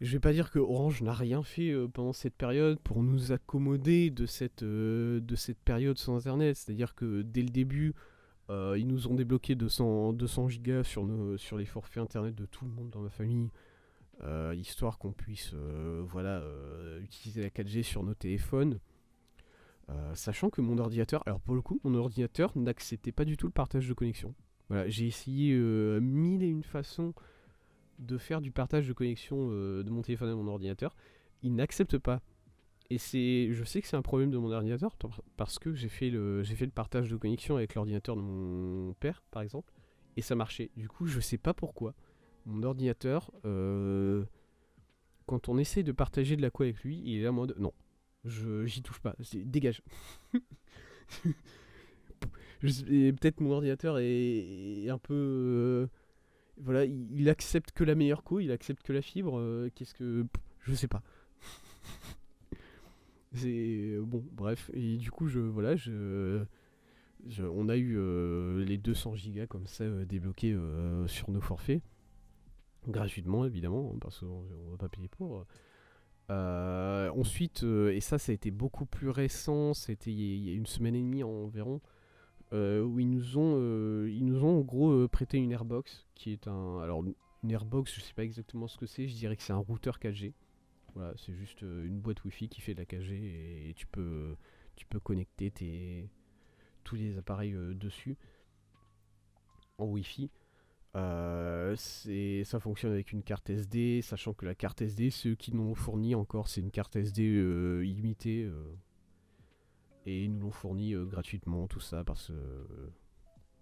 Je vais pas dire que Orange n'a rien fait pendant cette période pour nous accommoder de cette période sans internet. C'est-à-dire que dès le début, ils nous ont débloqué 200 gigas sur les forfaits internet de tout le monde dans ma famille, histoire qu'on puisse voilà, utiliser la 4G sur nos téléphones. Sachant que mon ordinateur, alors pour le coup, mon ordinateur n'acceptait pas du tout le partage de connexion. Voilà, j'ai essayé mille et une façons de faire du partage de connexion de mon téléphone à mon ordinateur. Il n'accepte pas. Et je sais que c'est un problème de mon ordinateur parce que j'ai fait le partage de connexion avec l'ordinateur de mon père, par exemple, et ça marchait. Du coup, je sais pas pourquoi. Mon ordinateur, quand on essaie de partager de la co avec lui, il est en mode non, j'y touche pas, dégage. Peut-être mon ordinateur est un peu. Voilà, il accepte que la meilleure co, il accepte que la fibre. Qu'est-ce que. Je sais pas. C'est bon, bref. Et du coup, voilà, on a eu les 200 gigas comme ça débloqués sur nos forfaits, gratuitement évidemment, hein, parce qu'on va pas payer pour. Ensuite, et ça a été beaucoup plus récent, c'était il y a 1 semaine et demie environ, où ils nous ont en gros prêté une Airbox, qui est alors une Airbox, je sais pas exactement ce que c'est, je dirais que c'est un routeur 4G. Voilà, c'est juste une boîte Wi-Fi qui fait de la 4G et tu peux connecter tous les appareils dessus en Wi-Fi. Ça fonctionne avec une carte SD, sachant que la carte SD, ceux qui nous l'ont fourni encore, c'est une carte SD illimitée. Et ils nous l'ont fourni gratuitement, tout ça, parce que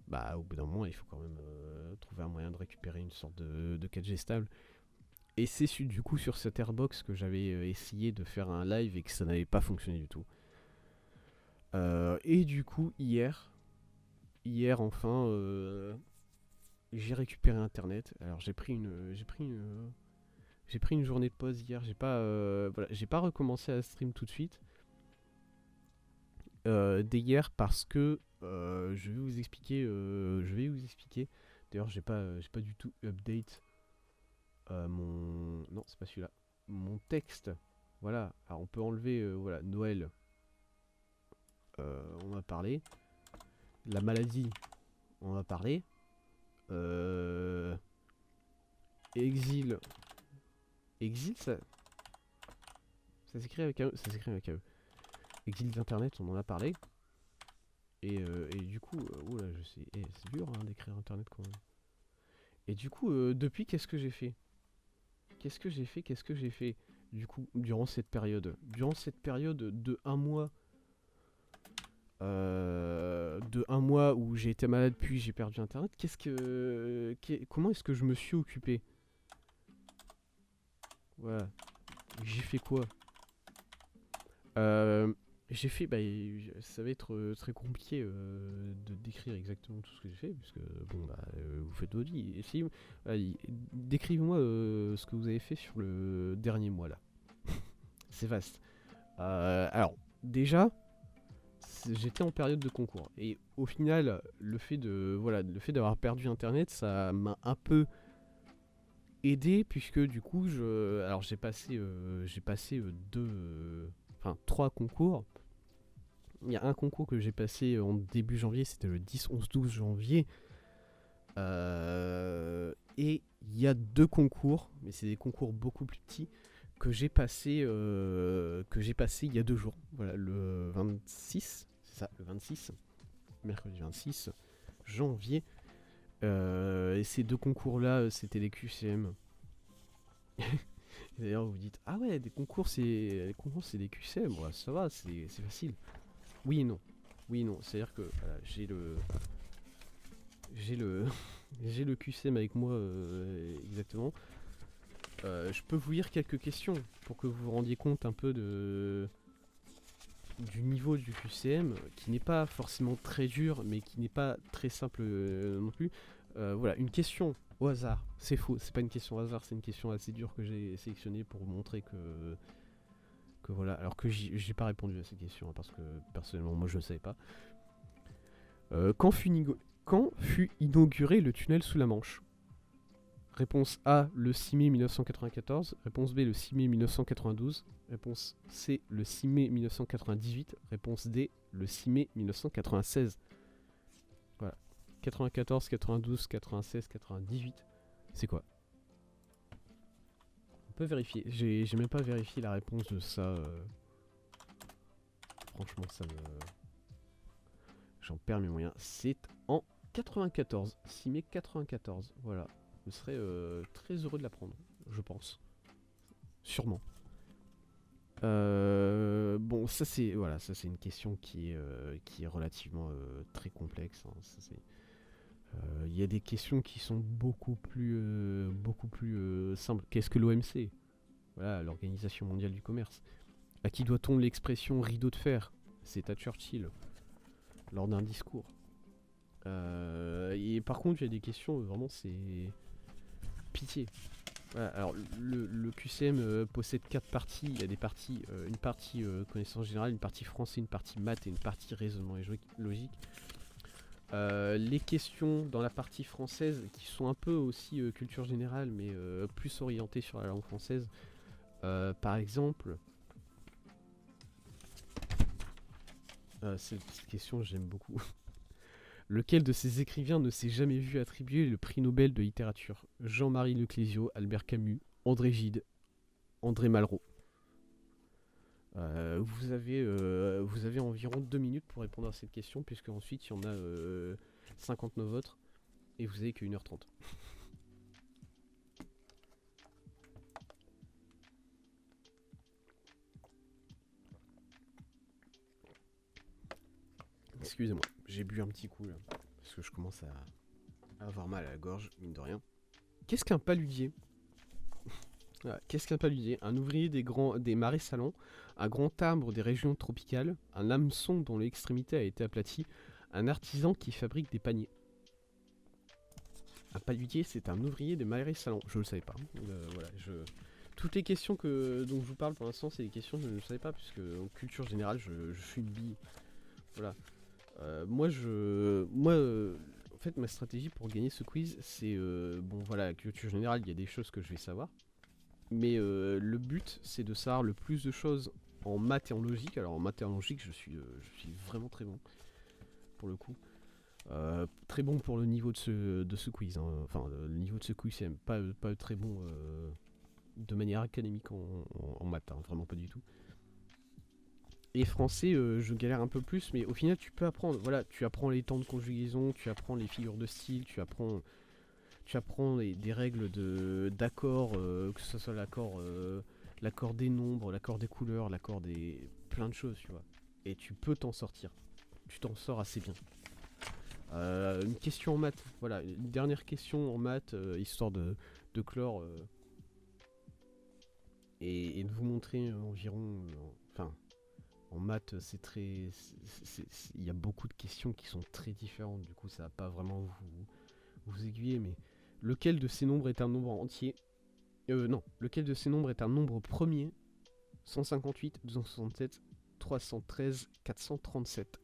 bah, au bout d'un moment, il faut quand même trouver un moyen de récupérer une sorte de 4G stable. Et c'est du coup sur cette Airbox que j'avais essayé de faire un live et que ça n'avait pas fonctionné du tout. Et du coup, hier enfin, j'ai récupéré internet. Alors j'ai pris une journée de pause hier. J'ai pas recommencé à stream tout de suite dès hier parce que je vais vous expliquer. D'ailleurs, j'ai pas du tout update non, c'est pas celui-là. Mon texte. Voilà. Alors on peut enlever voilà, Noël. On va parler. La maladie. On va parler. Exil. Exil, ça s'écrit avec un E. Ça s'écrit avec un E. Exil d'internet, on en a parlé. Et du coup, oula, je sais. C'est dur hein, d'écrire internet quand même. Et du coup, depuis, qu'est-ce que j'ai fait? Qu'est-ce que j'ai fait du coup durant cette période de 1 mois de un mois où j'ai été malade puis j'ai perdu internet, comment est-ce que je me suis occupé? Voilà. J'ai fait quoi? Euh, j'ai fait, ça va être très compliqué de décrire exactement tout ce que j'ai fait, puisque bon, vous faites votre vie. Décrivez-moi ce que vous avez fait sur le dernier mois là. C'est vaste. Alors, déjà, j'étais en période de concours et au final, le fait d'avoir perdu internet, ça m'a un peu aidé puisque du coup, alors j'ai passé trois concours. Il y a un concours que j'ai passé en début janvier, c'était le 10, 11, 12 janvier. Et il y a deux concours, mais c'est des concours beaucoup plus petits, que j'ai passé il y a 2 jours. Voilà, le 26, c'est ça, le 26, mercredi 26 janvier. Et ces deux concours-là, c'était les QCM. D'ailleurs, vous dites, ah ouais, les concours, c'est des QCM. Ouais, ça va, c'est facile. Oui et non. Oui et non. C'est-à-dire que voilà, j'ai le, j'ai le QCM avec moi exactement. Je peux vous lire quelques questions pour que vous vous rendiez compte un peu du niveau du QCM, qui n'est pas forcément très dur, mais qui n'est pas très simple non plus. Voilà, une question au hasard. C'est faux, c'est pas une question au hasard, c'est une question assez dure que j'ai sélectionnée pour vous montrer que voilà. Alors que j'ai pas répondu à ces questions, hein, parce que personnellement, moi je ne savais pas. Quand fut inauguré le tunnel sous la Manche? Réponse A, le 6 mai 1994. Réponse B, le 6 mai 1992. Réponse C, le 6 mai 1998. Réponse D, le 6 mai 1996. Voilà. 94, 92, 96, 98. C'est quoi? On peut vérifier. J'ai même pas vérifié la réponse de ça. Franchement, ça me... J'en perds mes moyens. C'est en 94. 6 mai 94. Voilà. Je serais très heureux de l'apprendre, je pense. Sûrement. Bon, ça c'est une question qui est relativement très complexe, hein. Il y a des questions qui sont beaucoup plus simples. Qu'est-ce que l'OMC? Voilà, l'Organisation mondiale du commerce. À qui doit-on l'expression rideau de fer? C'est à Churchill lors d'un discours. Et par contre, il y a des questions vraiment c'est pitié. Voilà, alors le QCM possède 4 parties. Il y a des parties, une partie connaissance générale, une partie français, une partie maths et une partie raisonnement et logique. Les questions dans la partie française, qui sont un peu aussi culture générale, mais plus orientées sur la langue française. Par exemple, cette question j'aime beaucoup. Lequel de ces écrivains ne s'est jamais vu attribuer le prix Nobel de littérature? Jean-Marie Leclésio, Albert Camus, André Gide, André Malraux. Vous avez environ 2 minutes pour répondre à cette question, puisque ensuite il y en a 59 autres, et vous avez que 1h30. Excusez-moi, j'ai bu un petit coup là, parce que je commence à avoir mal à la gorge, mine de rien. Qu'est-ce qu'un paludier? Voilà, qu'est-ce qu'un paludier? Un ouvrier des marais salants, un grand arbre des régions tropicales, un hameçon dont l'extrémité a été aplatie, un artisan qui fabrique des paniers. Un paludier, c'est un ouvrier des marais salants. Je le savais pas. Voilà, toutes les questions dont je vous parle pour l'instant, c'est des questions que je ne savais pas, puisque en culture générale, je suis une bille. Voilà. En fait, ma stratégie pour gagner ce quiz, c'est bon, voilà, culture générale, il y a des choses que je vais savoir, mais le but, c'est de savoir le plus de choses en maths et en logique. Alors en maths et en logique, je suis vraiment très bon pour le coup. Très bon pour le niveau de ce quiz, hein. Enfin, le niveau de ce quiz, c'est pas très bon de manière académique en maths, hein. Vraiment pas du tout. Et français, je galère un peu plus, mais au final, tu peux apprendre. Voilà, tu apprends les temps de conjugaison, tu apprends les figures de style, tu apprends des règles d'accords, que ce soit l'accord des nombres, l'accord des couleurs, l'accord des plein de choses, tu vois. Et tu peux t'en sortir. tu t'en sors assez bien. Une question en maths, voilà, une dernière question en maths, histoire de clore et de vous montrer environ, enfin, en maths, c'est très, il y a beaucoup de questions qui sont très différentes, du coup ça va pas vraiment vous aiguiller, mais lequel de ces nombres est un nombre entier? Non, lequel de ces nombres est un nombre premier? 158, 267, 313, 437.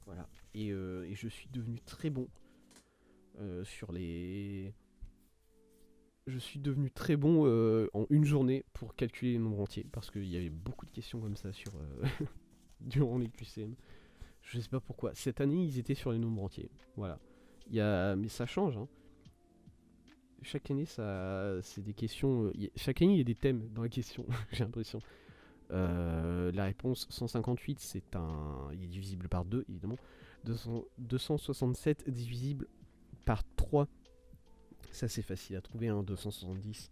Voilà. Et je suis devenu très bon sur les... Je suis devenu très bon en une journée pour calculer les nombres entiers, parce qu'il y avait beaucoup de questions comme ça sur durant les QCM. Je sais pas pourquoi. Cette année, ils étaient sur les nombres entiers. Voilà. Mais ça change. Hein. Chaque année, c'est des questions. Chaque année, il y a des thèmes dans les questions. J'ai l'impression. La réponse 158, il est divisible par 2, évidemment. 267 divisible par 3. Ça, c'est facile à trouver. Hein. 270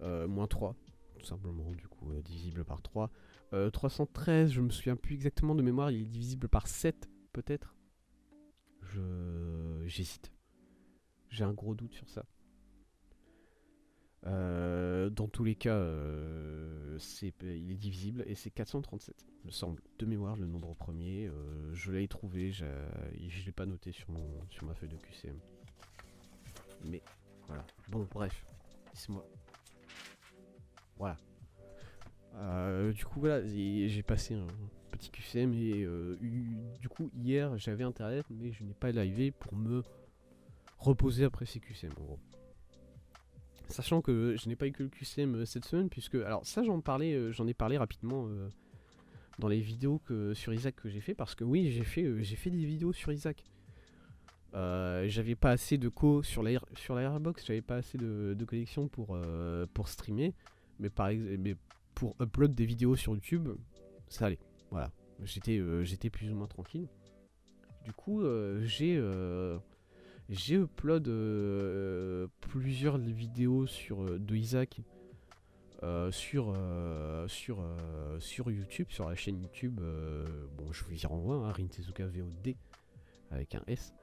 moins 3, tout simplement. Du coup, divisible par 3. 313, je me souviens plus exactement de mémoire. Il est divisible par 7, peut-être. J'hésite. J'ai un gros doute sur ça. Dans tous les cas, il est divisible et c'est 437, me semble. De mémoire, le nombre premier, je l'ai trouvé, je l'ai pas noté sur ma feuille de QCM. Mais voilà. Bon, bref, c'est moi. Voilà. Du coup, voilà, j'ai passé un petit QCM et du coup, hier, j'avais internet, mais je n'ai pas livé pour me reposer après ces QCM, en gros. Sachant que je n'ai pas eu que le QCM cette semaine, puisque... Alors ça j'en ai parlé rapidement dans les vidéos sur Isaac que j'ai fait, parce que oui, j'ai fait des vidéos sur Isaac. J'avais pas assez de sur l'Airbox, j'avais pas assez de connexion pour streamer, mais pour upload des vidéos sur YouTube, ça allait. Voilà, j'étais plus ou moins tranquille. Du coup, j'ai upload plusieurs vidéos de Isaac sur YouTube, sur la chaîne YouTube. Bon, je vous y renvoie, hein, Rintezuka VOD avec un S.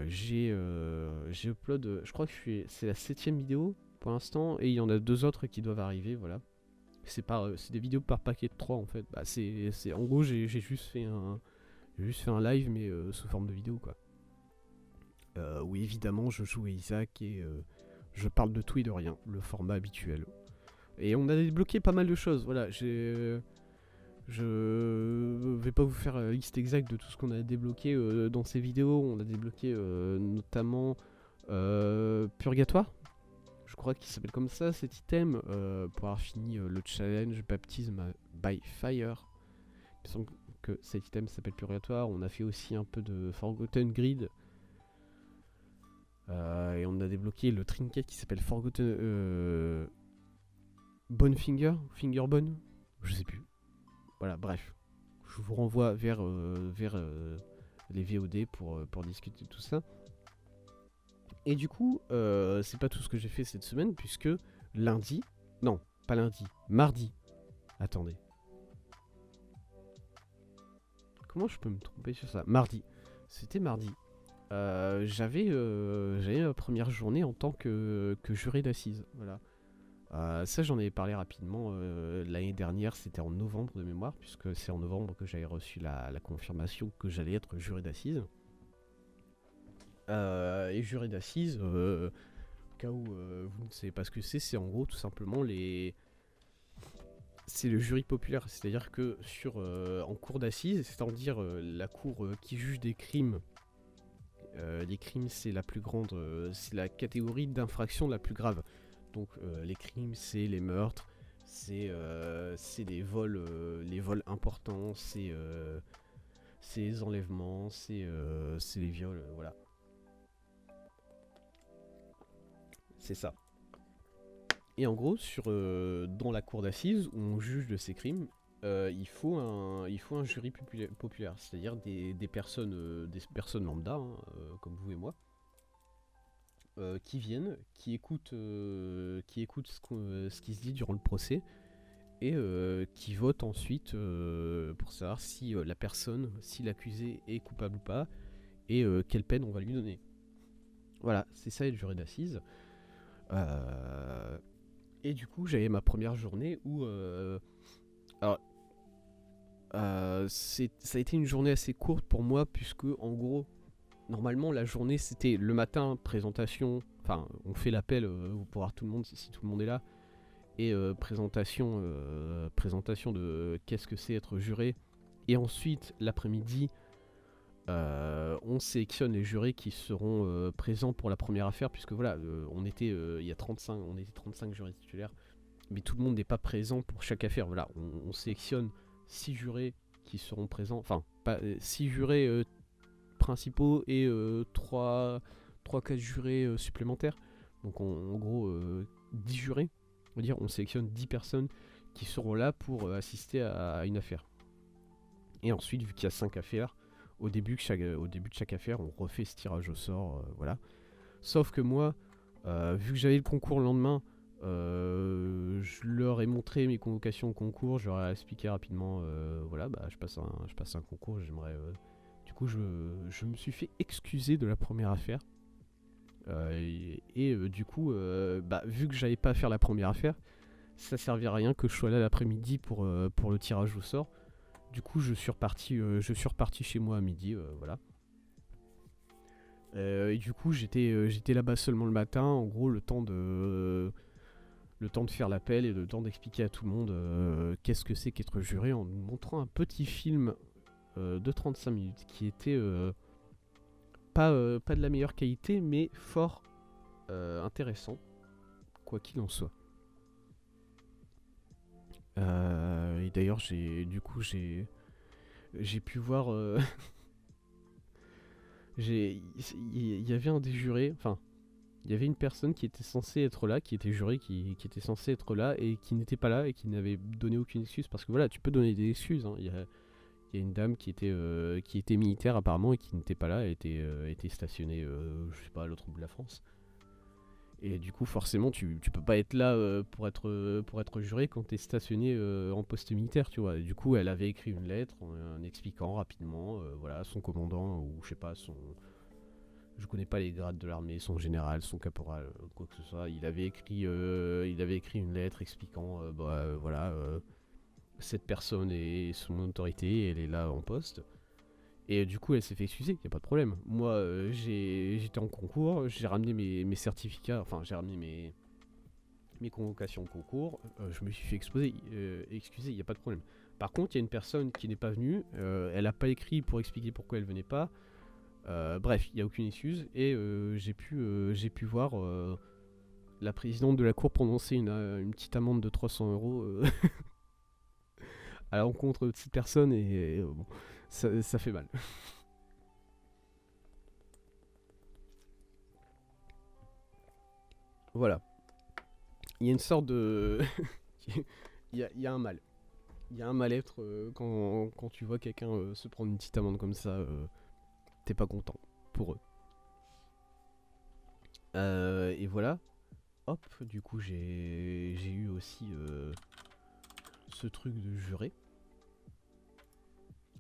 J'ai upload, je crois que c'est la 7ème vidéo pour l'instant, et il y en a 2 autres qui doivent arriver, voilà. C'est des vidéos par paquet de 3 en fait. Bah, en gros, j'ai juste fait un live, mais sous forme de vidéo, quoi. Où évidemment je joue à Isaac et je parle de tout et de rien, le format habituel. Et on a débloqué pas mal de choses, voilà, je vais pas vous faire la liste exacte de tout ce qu'on a débloqué dans ces vidéos. On a débloqué notamment Purgatoire, je crois qu'il s'appelle comme ça cet item, pour avoir fini le challenge Baptism by Fire. Il me semble que cet item s'appelle Purgatoire. On a fait aussi un peu de Forgotten Grid. Et on a débloqué le trinket qui s'appelle Forgotten Bonefinger, Fingerbone, je sais plus. Voilà, bref. Je vous renvoie vers les VOD pour discuter de tout ça. Et du coup, c'est pas tout ce que j'ai fait cette semaine, puisque lundi... Non, pas lundi, mardi. Attendez. Comment je peux me tromper sur ça? Mardi. C'était mardi. J'avais ma première journée en tant que juré d'assises. Voilà. Ça, j'en ai parlé rapidement. L'année dernière, c'était en novembre de mémoire, puisque c'est en novembre que j'avais reçu la confirmation que j'allais être juré d'assises. Et juré d'assises, au cas où vous ne savez pas ce que c'est en gros tout simplement c'est le jury populaire. C'est-à-dire que en cour d'assises, c'est-à-dire la cour qui juge des crimes. Les crimes, c'est la plus grande, c'est la catégorie d'infraction la plus grave. Donc les crimes, c'est les meurtres, c'est les vols importants, c'est les enlèvements, c'est les viols, voilà. C'est ça. Et en gros, dans la cour d'assises où on juge de ces crimes, il faut un jury populaire, c'est-à-dire des personnes lambda, hein, comme vous et moi, qui viennent, qui écoutent ce qui se dit durant le procès, et qui vote ensuite pour savoir si la personne, si l'accusé est coupable ou pas, et quelle peine on va lui donner. Voilà, c'est ça être juré d'assises. Et du coup, j'avais ma première journée où... alors, ça a été une journée assez courte pour moi, puisque en gros, normalement, la journée, c'était le matin, présentation. Enfin, on fait l'appel pour voir tout le monde, si tout le monde est là. Et présentation de qu'est-ce que c'est être juré. Et ensuite, l'après-midi, on sélectionne les jurés qui seront présents pour la première affaire, puisque voilà, on était 35 jurés titulaires, mais tout le monde n'est pas présent pour chaque affaire. Voilà, on sélectionne 6 jurés qui seront présents, enfin, pas 6 jurés principaux et 3-4 jurés supplémentaires. Donc en gros, 10 jurés, on va dire, on sélectionne 10 personnes qui seront là pour assister à une affaire. Et ensuite, vu qu'il y a 5 affaires, au début de chaque affaire, on refait ce tirage au sort, voilà. Sauf que moi, vu que j'avais le concours le lendemain, je leur ai montré mes convocations au concours, je leur ai expliqué rapidement, voilà, bah, je passe un concours, j'aimerais... Du coup, je me suis fait excuser de la première affaire. Du coup, bah, vu que j'avais pas à faire la première affaire, ça servait à rien que je sois là l'après-midi pour le tirage au sort. Du coup, je suis reparti chez moi à midi, voilà. Et du coup, j'étais là-bas seulement le matin, en gros, le temps de faire l'appel et le temps d'expliquer à tout le monde qu'est-ce que c'est qu'être juré, en nous montrant un petit film de 35 minutes qui était pas de la meilleure qualité, mais fort intéressant, quoi qu'il en soit. Et d'ailleurs, j'ai pu voir... il y avait un des jurés, enfin, il y avait une personne qui était censée être là, qui était jurée, qui était censée être là, et qui n'était pas là, et qui n'avait donné aucune excuse, parce que voilà, tu peux donner des excuses, hein. Il y a une dame qui était militaire apparemment, et qui n'était pas là, elle était stationnée, je sais pas, à l'autre bout de la France. Et du coup, forcément, tu peux pas être là pour être juré quand t'es stationné en poste militaire, tu vois. Et du coup, elle avait écrit une lettre en expliquant rapidement, voilà, son commandant, ou je sais pas, je connais pas les grades de l'armée, son général, son caporal, quoi que ce soit. Il avait écrit une lettre expliquant, voilà, cette personne est sous mon autorité, elle est là en poste. Et du coup, elle s'est fait excuser, y a pas de problème. Moi, j'étais en concours, j'ai ramené mes certificats, enfin, j'ai ramené mes convocations au concours, je me suis fait excuser, y a pas de problème. Par contre, il y a une personne qui n'est pas venue, elle a pas écrit pour expliquer pourquoi elle venait pas. Bref, il n'y a aucune excuse, et j'ai pu voir la présidente de la cour prononcer une petite amende de 300 € à l'encontre de cette personne, et bon, ça fait mal. Voilà. Il y a une sorte de... il y a un mal. Il y a un mal-être quand tu vois quelqu'un se prendre une petite amende comme ça, t'es pas content pour eux. Et voilà. Hop, du coup j'ai eu aussi ce truc de juré.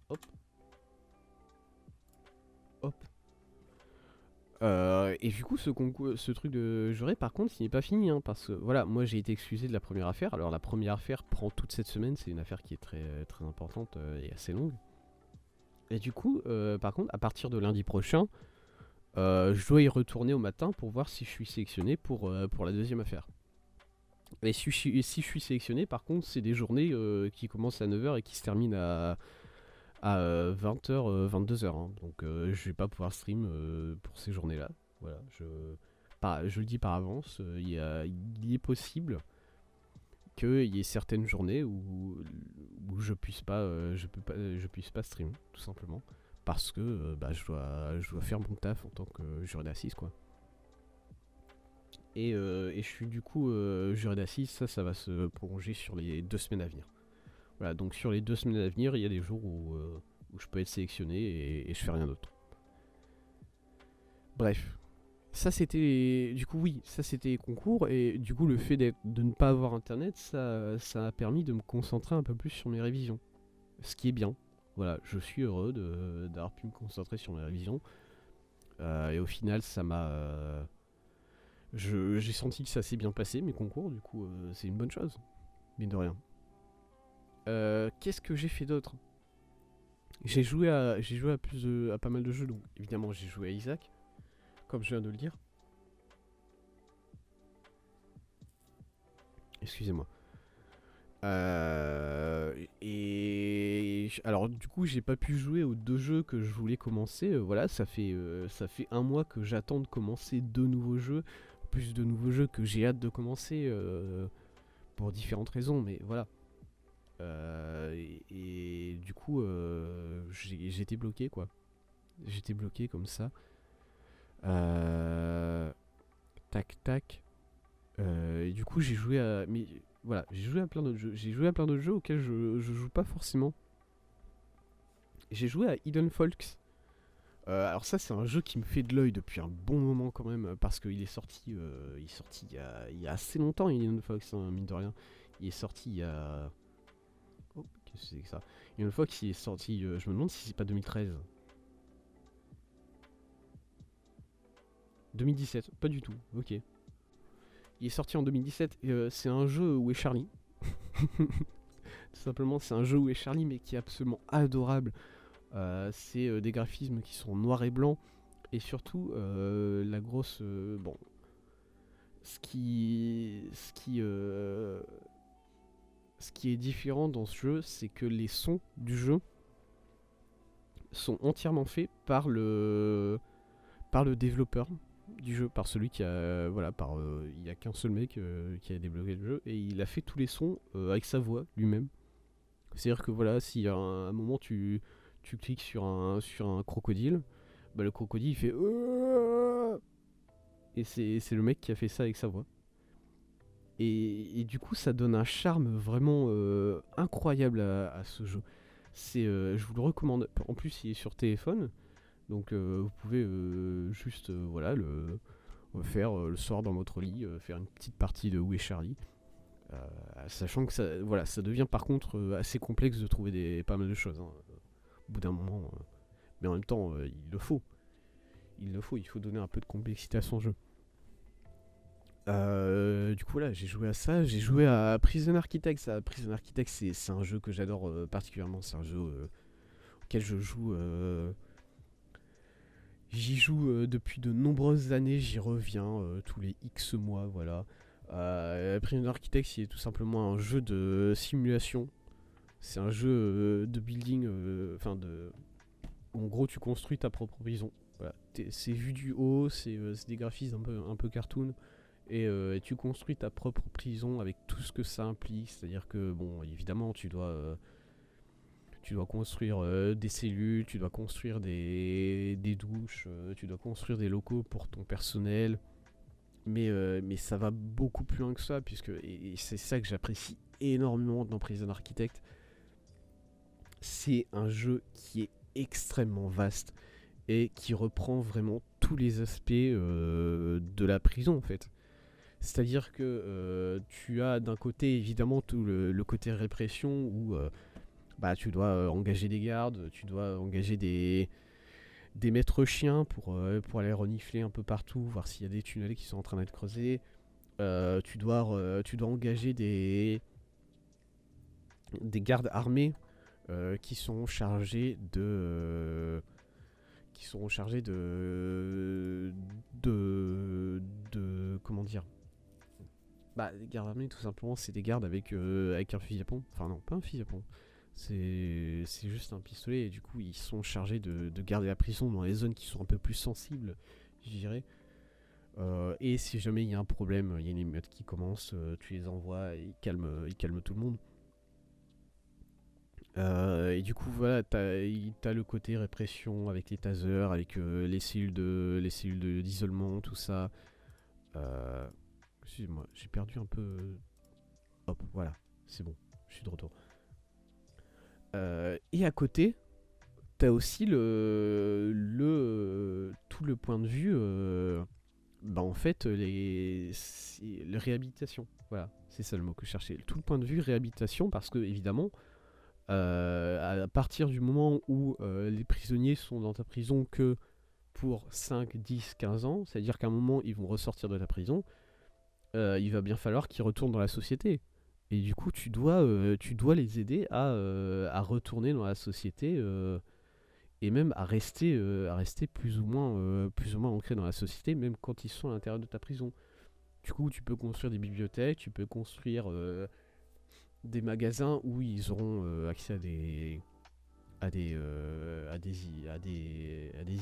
Hop. Hop. Et du coup, ce truc de juré, par contre, il n'est pas fini, hein, parce que voilà, moi j'ai été excusé de la première affaire. Alors la première affaire prend toute cette semaine, c'est une affaire qui est très, très importante et assez longue. Et du coup, par contre, à partir de lundi prochain, je dois y retourner au matin pour voir si je suis sélectionné pour la deuxième affaire. Et si je suis sélectionné, par contre, c'est des journées qui commencent à 9h et qui se terminent à 20h, 22h. Hein. Donc je vais pas pouvoir stream pour ces journées-là. Voilà, je le dis par avance, il est possible qu'il y ait certaines journées où je puisse pas stream, tout simplement. Parce que bah, je dois faire mon taf en tant que juré d'assises, quoi. Et je suis du coup juré d'assises, ça va se prolonger sur les 2 semaines à venir. Voilà, donc sur les 2 semaines à venir, il y a des jours où je peux être sélectionné et je fais rien d'autre. Bref. Ça c'était du coup oui, ça c'était les concours et du coup le fait de ne pas avoir internet, ça a permis de me concentrer un peu plus sur mes révisions. Ce qui est bien. Voilà, je suis heureux d'avoir pu me concentrer sur mes révisions. Et au final, ça m'a. J'ai senti que ça s'est bien passé, mes concours, du coup, c'est une bonne chose, mine de rien. Qu'est-ce que j'ai fait d'autre? J'ai joué à pas mal de jeux, donc évidemment, j'ai joué à Isaac, comme je viens de le dire. Excusez-moi. Et alors du coup j'ai pas pu jouer aux deux jeux que je voulais commencer. Voilà, ça fait un mois que j'attends de commencer deux nouveaux jeux, plus de nouveaux jeux que j'ai hâte de commencer pour différentes raisons, mais voilà. Et du coup j'étais bloqué quoi. J'étais bloqué comme ça. Euh, Tac tac. Et du coup j'ai joué à mais voilà, j'ai joué à plein d'autres jeux. J'ai joué à plein d'autres jeux auxquels je joue pas forcément. J'ai joué à Hidden Folks. Alors ça c'est un jeu qui me fait de l'œil depuis un bon moment quand même parce qu'il est sorti il y a assez longtemps Hidden Folks mine de rien. Il est sorti il y a oh qu'est-ce que c'est que ça? Hidden Folks il est sorti je me demande si c'est pas 2013. 2017, pas du tout. Ok. Il est sorti en 2017 et c'est un jeu où est Charlie. Tout simplement c'est un jeu où est Charlie mais qui est absolument adorable. C'est des graphismes qui sont noirs et blancs et surtout la grosse bon ce qui est différent dans ce jeu c'est que les sons du jeu sont entièrement faits par le développeur du jeu, par celui qui a voilà par il y a qu'un seul mec qui a développé le jeu et il a fait tous les sons avec sa voix lui-même. C'est à dire que voilà si à un moment tu cliques sur un crocodile, bah, le crocodile il fait et c'est le mec qui a fait ça avec sa voix. Et du coup, ça donne un charme vraiment incroyable à ce jeu. Je vous le recommande. En plus, il est sur téléphone, donc vous pouvez juste voilà faire le soir dans votre lit, faire une petite partie de Où est Charlie. Euh, Sachant que ça devient par contre assez complexe de trouver pas mal de choses. Hein, au bout d'un moment, mais en même temps, il le faut. Il faut donner un peu de complexité à son jeu. Du coup, là, j'ai joué à ça. J'ai joué à Prison Architect. Prison Architect, c'est un jeu que j'adore particulièrement. C'est un jeu auquel je joue. J'y joue depuis de nombreuses années. J'y reviens tous les X mois. Voilà. Prison Architect, c'est tout simplement un jeu de simulation. C'est un jeu de building. Enfin, en gros, tu construis ta propre prison. Voilà. C'est vu du haut. C'est des graphismes un peu cartoon. Et tu construis ta propre prison avec tout ce que ça implique. C'est-à-dire que, bon, évidemment, tu dois construire des cellules, tu dois construire des douches, tu dois construire des locaux pour ton personnel. Mais ça va beaucoup plus loin que ça, et c'est ça que j'apprécie énormément dans Prison Architect. C'est un jeu qui est extrêmement vaste et qui reprend vraiment tous les aspects de la prison en fait. C'est-à-dire que tu as d'un côté évidemment tout le côté répression où bah, tu dois engager des gardes, tu dois engager des maîtres chiens pour aller renifler un peu partout, voir s'il y a des tunnels qui sont en train d'être creusés. Tu dois engager des gardes armés qui sont chargés de comment dire. Bah, les gardes armés, tout simplement, c'est des gardes avec un fusil à pompe. Enfin, non, pas un fusil à pompe. C'est juste un pistolet. Et du coup, ils sont chargés de garder la prison dans les zones qui sont un peu plus sensibles, je dirais. Et si jamais il y a un problème, il y a une émeute qui commence, tu les envoies et ils calment tout le monde. Et du coup, voilà, t'as le côté répression avec les tasers, avec d'isolement, tout ça. Euh, Excusez-moi, j'ai perdu un peu. Hop, voilà, c'est bon, je suis de retour. Et à côté, t'as aussi tout le point de vue. bah en fait, les réhabilitation. Voilà, c'est ça le mot que je cherchais. Tout le point de vue réhabilitation, parce que évidemment, à partir du moment où les prisonniers sont dans ta prison que pour 5, 10, 15 ans, c'est-à-dire qu'à un moment ils vont ressortir de ta prison, il va bien falloir qu'ils retournent dans la société. Et du coup, tu dois les aider à retourner dans la société et même à rester plus ou moins ancrés dans la société, même quand ils sont à l'intérieur de ta prison. Du coup, tu peux construire des bibliothèques, tu peux construire des magasins où ils auront accès à des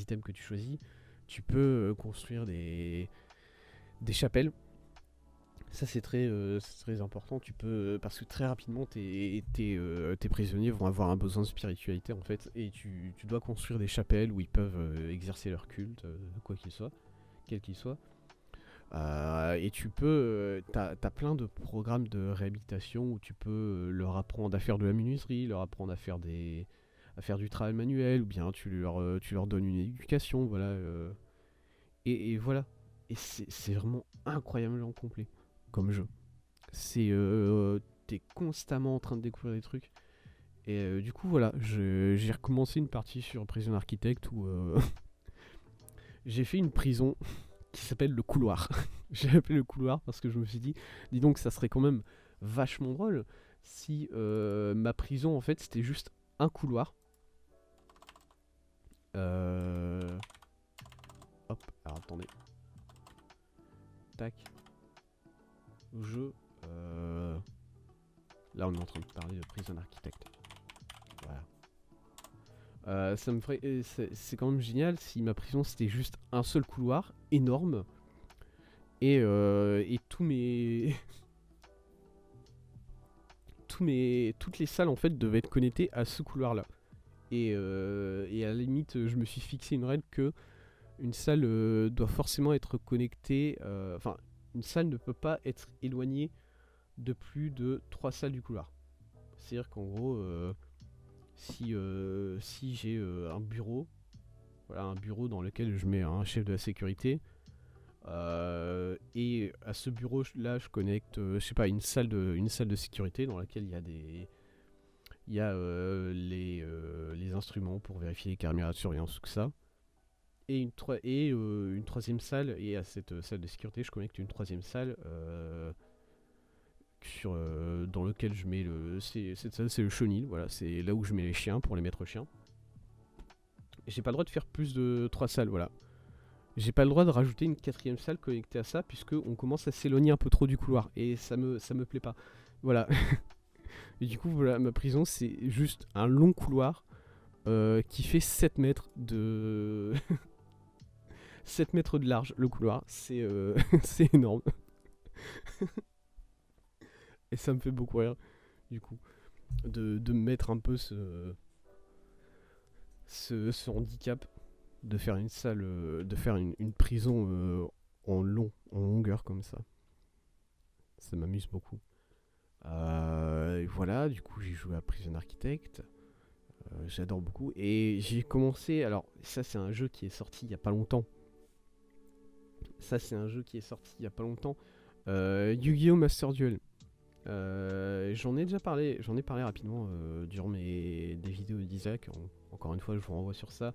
items que tu choisis. Tu peux construire des chapelles. Ça c'est très important. Tu peux parce que très rapidement tes prisonniers vont avoir un besoin de spiritualité en fait, et tu dois construire des chapelles où ils peuvent exercer leur culte, quoi qu'il soit, quel qu'il soit. Et tu peux, t'as plein de programmes de réhabilitation où tu peux leur apprendre à faire de la menuiserie, leur apprendre à faire du travail manuel, ou bien tu leur donnes une éducation, voilà. Et voilà. Et c'est vraiment incroyablement complet comme jeu. T'es constamment en train de découvrir des trucs. Et du coup, voilà, j'ai recommencé une partie sur Prison Architect où j'ai fait une prison qui s'appelle le couloir. J'ai appelé le couloir parce que je me suis dit, dis donc, ça serait quand même vachement drôle si ma prison en fait c'était juste un couloir. Hop, alors attendez. Tac. Jeu. Là, on est en train de parler de Prison Architect. Voilà. Ça me ferait. C'est quand même génial si ma prison c'était juste un seul couloir énorme et toutes les salles en fait devaient être connectées à ce couloir-là. Et à la limite, je me suis fixé une règle que une salle doit forcément être connectée. Enfin, une salle ne peut pas être éloignée de plus de 3 salles du couloir. C'est-à-dire qu'en gros, si j'ai un bureau, voilà, un bureau dans lequel je mets un chef de la sécurité, et à ce bureau là, je connecte, je sais pas, une salle de sécurité dans laquelle il y a les instruments pour vérifier les caméras de surveillance, tout ça. Et une troisième salle, et à cette salle de sécurité, je connecte une troisième salle dans lequel je mets cette salle, c'est le chenil, voilà, c'est là où je mets les chiens pour les maîtres chiens. Et j'ai pas le droit de faire plus de 3 salles, voilà. J'ai pas le droit de rajouter une quatrième salle connectée à ça, puisque on commence à s'éloigner un peu trop du couloir, et ça me plaît pas. Voilà. Et du coup, voilà, ma prison, c'est juste un long couloir qui fait 7 mètres de... 7 mètres de large, le couloir. C'est énorme. Et ça me fait beaucoup rire, du coup, de mettre un peu ce handicap de faire une salle, de faire une prison en longueur comme ça. Ça m'amuse beaucoup. Et voilà, du coup, j'ai joué à Prison Architect. J'adore beaucoup. Et j'ai commencé. Alors, ça, c'est un jeu qui est sorti il y a pas longtemps. Yu-Gi-Oh! Master Duel. J'en ai parlé rapidement durant des vidéos d'Isaac. Encore une fois, je vous renvoie sur ça.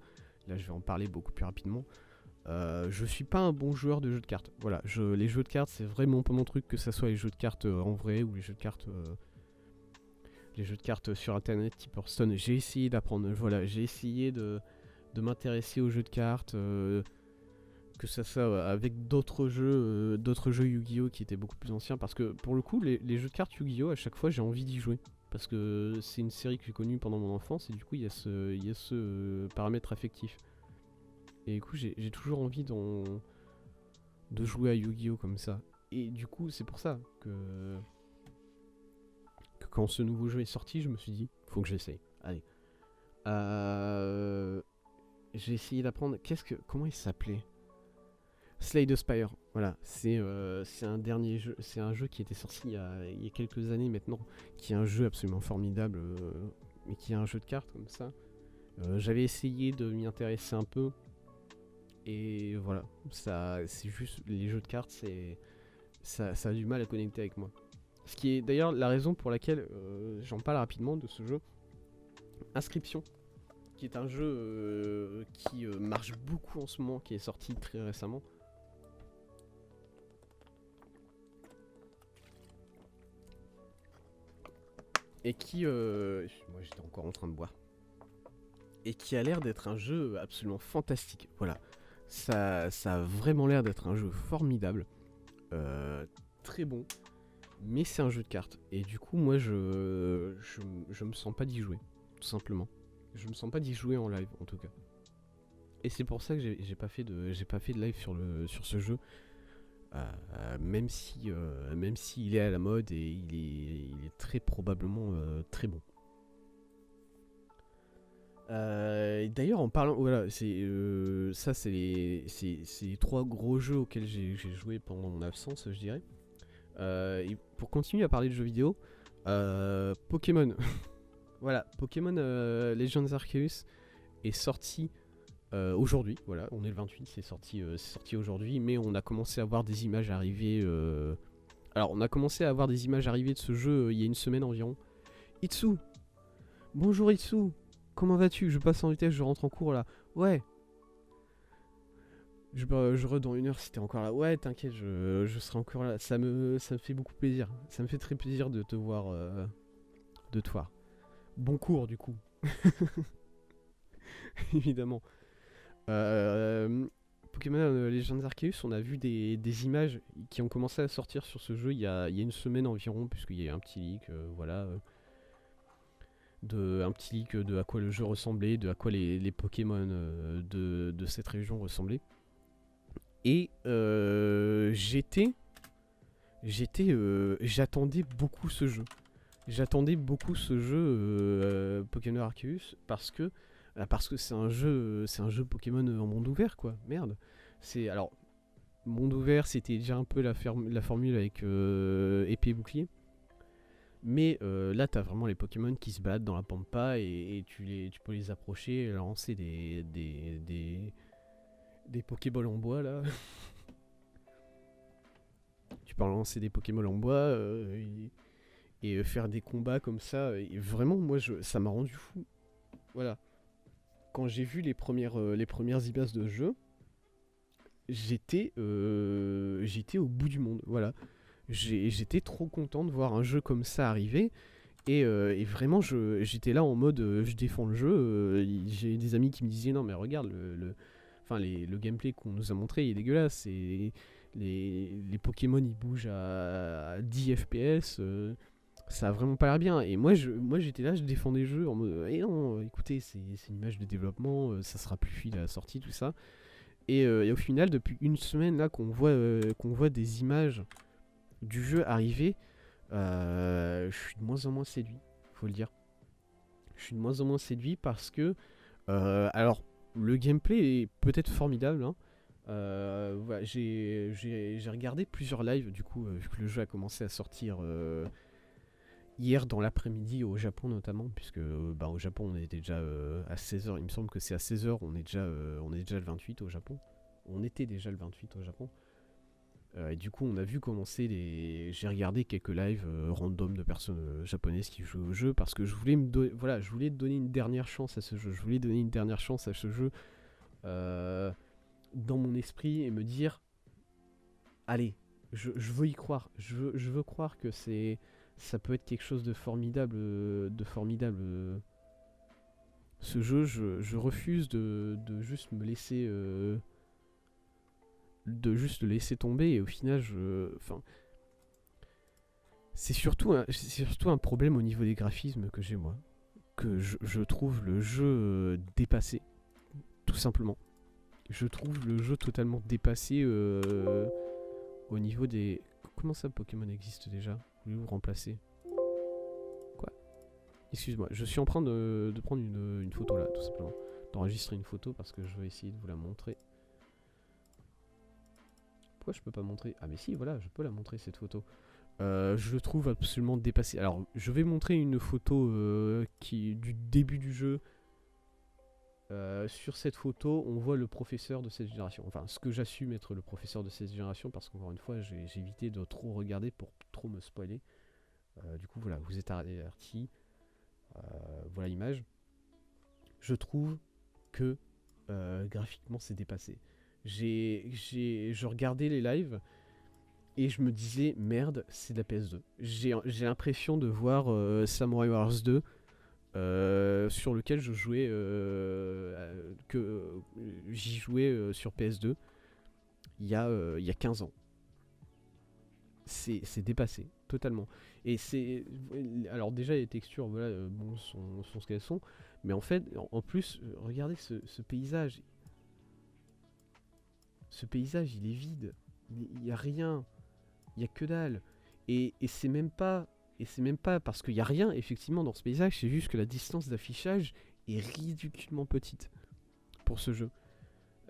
Là, je vais en parler beaucoup plus rapidement. Je suis pas un bon joueur de jeux de cartes. Voilà, les jeux de cartes, c'est vraiment pas mon truc, que ça soit les jeux de cartes en vrai ou les jeux de cartes sur internet type Hearthstone. J'ai essayé d'apprendre, voilà, j'ai essayé de m'intéresser aux jeux de cartes, que ça soit avec d'autres jeux Yu-Gi-Oh! Qui étaient beaucoup plus anciens, parce que pour le coup, les jeux de cartes Yu-Gi-Oh! À chaque fois, j'ai envie d'y jouer. Parce que c'est une série que j'ai connue pendant mon enfance, et du coup, il y a ce paramètre affectif. Et du coup, j'ai toujours envie de jouer à Yu-Gi-Oh! Comme ça. Et du coup, c'est pour ça que quand ce nouveau jeu est sorti, je me suis dit, faut que j'essaye. Allez. J'ai essayé d'apprendre. Comment il s'appelait? Slay the Spire. Voilà. C'est un dernier jeu. C'est un jeu qui était sorti il y a quelques années maintenant. Qui est un jeu absolument formidable. Mais qui est un jeu de cartes comme ça. J'avais essayé de m'y intéresser un peu. Et voilà, ça, c'est juste les jeux de cartes, ça a du mal à connecter avec moi. Ce qui est d'ailleurs la raison pour laquelle j'en parle rapidement de ce jeu, Inscription, qui est un jeu qui marche beaucoup en ce moment, qui est sorti très récemment. Et qui, moi j'étais encore en train de boire, et qui a l'air d'être un jeu absolument fantastique. Voilà, ça a vraiment l'air d'être un jeu formidable, très bon, mais c'est un jeu de cartes. Et du coup, moi je me sens pas d'y jouer, tout simplement. Je me sens pas d'y jouer en live en tout cas. Et c'est pour ça que j'ai pas fait de live sur ce jeu. Même si il est à la mode et il est très probablement très bon. D'ailleurs, en parlant, voilà, c'est les 3 gros jeux auxquels j'ai joué pendant mon absence, je dirais. Et pour continuer à parler de jeux vidéo, Pokémon. Voilà, Pokémon Legends Arceus est sorti aujourd'hui. Voilà, on est le 28, c'est sorti aujourd'hui, mais on a commencé à voir des images arriver. Alors, on a commencé à avoir des images arriver de ce jeu il y a une semaine environ. Itsu, bonjour Itsu. Comment vas-tu? Je passe en vitesse, je rentre en cours là. Ouais. Je dans 1 heure si t'es encore là. Ouais, t'inquiète, je serai encore là. Ça me fait beaucoup plaisir. Ça me fait très plaisir de te voir. De te voir. Bon cours du coup. Évidemment. Pokémon Legends Arceus, on a vu des images qui ont commencé à sortir sur ce jeu il y a une semaine environ, puisqu'il y a eu un petit leak, voilà. Un petit leak de à quoi le jeu ressemblait, de à quoi les Pokémon de cette région ressemblaient. Et j'attendais beaucoup ce jeu. Pokémon Arceus parce que c'est un jeu Pokémon en monde ouvert quoi. Merde. Alors monde ouvert, c'était déjà un peu la formule avec épée et bouclier. Mais là, t'as vraiment les Pokémon qui se baladent dans la pampa et tu peux les approcher et lancer des Pokéballs en bois là. Tu peux lancer des Pokéballs en bois et faire des combats comme ça. Et vraiment, moi, ça m'a rendu fou. Voilà. Quand j'ai vu les premières images de jeu, j'étais au bout du monde. Voilà. J'étais trop content de voir un jeu comme ça arriver. Et vraiment, j'étais là en mode je défends le jeu. J'ai des amis qui me disaient non, mais regarde, le gameplay qu'on nous a montré il est dégueulasse. Les Pokémon ils bougent à 10 FPS. Ça a vraiment pas l'air bien. Et moi j'étais là, je défendais le jeu en mode non, écoutez, c'est une image de développement, ça sera plus fluide à la sortie, tout ça. Et au final, depuis une semaine là qu'on voit des images du jeu arriver, je suis de moins en moins séduit, faut le dire. Je suis de moins en moins séduit parce que alors le gameplay est peut-être formidable, hein. Voilà, j'ai regardé plusieurs lives du coup vu que le jeu a commencé à sortir hier dans l'après-midi au Japon notamment, puisque au Japon on était déjà à 16h, il me semble que c'est à 16h, on est déjà le 28 au Japon. On était déjà le 28 au Japon. Et du coup on a vu commencer j'ai regardé quelques lives random de personnes japonaises qui jouent au jeu parce que je voulais donner une dernière chance à ce jeu. Je voulais donner une dernière chance à ce jeu dans mon esprit et me dire allez, je veux y croire. Je veux croire que ça peut être quelque chose de formidable. Ce jeu, je refuse de juste me laisser le laisser tomber et au final c'est surtout un problème au niveau des graphismes que j'ai moi, que je trouve le jeu dépassé, tout simplement. Je trouve le jeu totalement dépassé au niveau des... Comment ça Pokémon existe déjà? Voulez-vous remplacer? Quoi? Excuse-moi, je suis en train de prendre une photo là, tout simplement. D'enregistrer une photo parce que je vais essayer de vous la montrer. Pourquoi je peux pas montrer? Ah mais si, voilà, je peux la montrer cette photo. Je le trouve absolument dépassé. Alors, je vais montrer une photo du début du jeu. sur cette photo, on voit le professeur de cette génération. Enfin, ce que j'assume être le professeur de cette génération, parce qu'encore une fois, j'ai évité de trop regarder pour trop me spoiler. Du coup, voilà, vous êtes avertis. Voilà l'image. Je trouve que graphiquement, c'est dépassé. Je regardais les lives et je me disais, merde, c'est de la PS2. J'ai l'impression de voir Samurai Wars 2 sur lequel je jouais j'y jouais sur PS2 il y a 15 ans. C'est dépassé totalement. Et c'est alors déjà les textures voilà bon sont ce qu'elles sont, mais en fait en plus regardez ce paysage. Ce paysage il est vide. Il y a rien, il y a que dalle. Et c'est même pas parce qu'il y a rien effectivement dans ce paysage, c'est juste que la distance d'affichage est ridiculement petite pour ce jeu.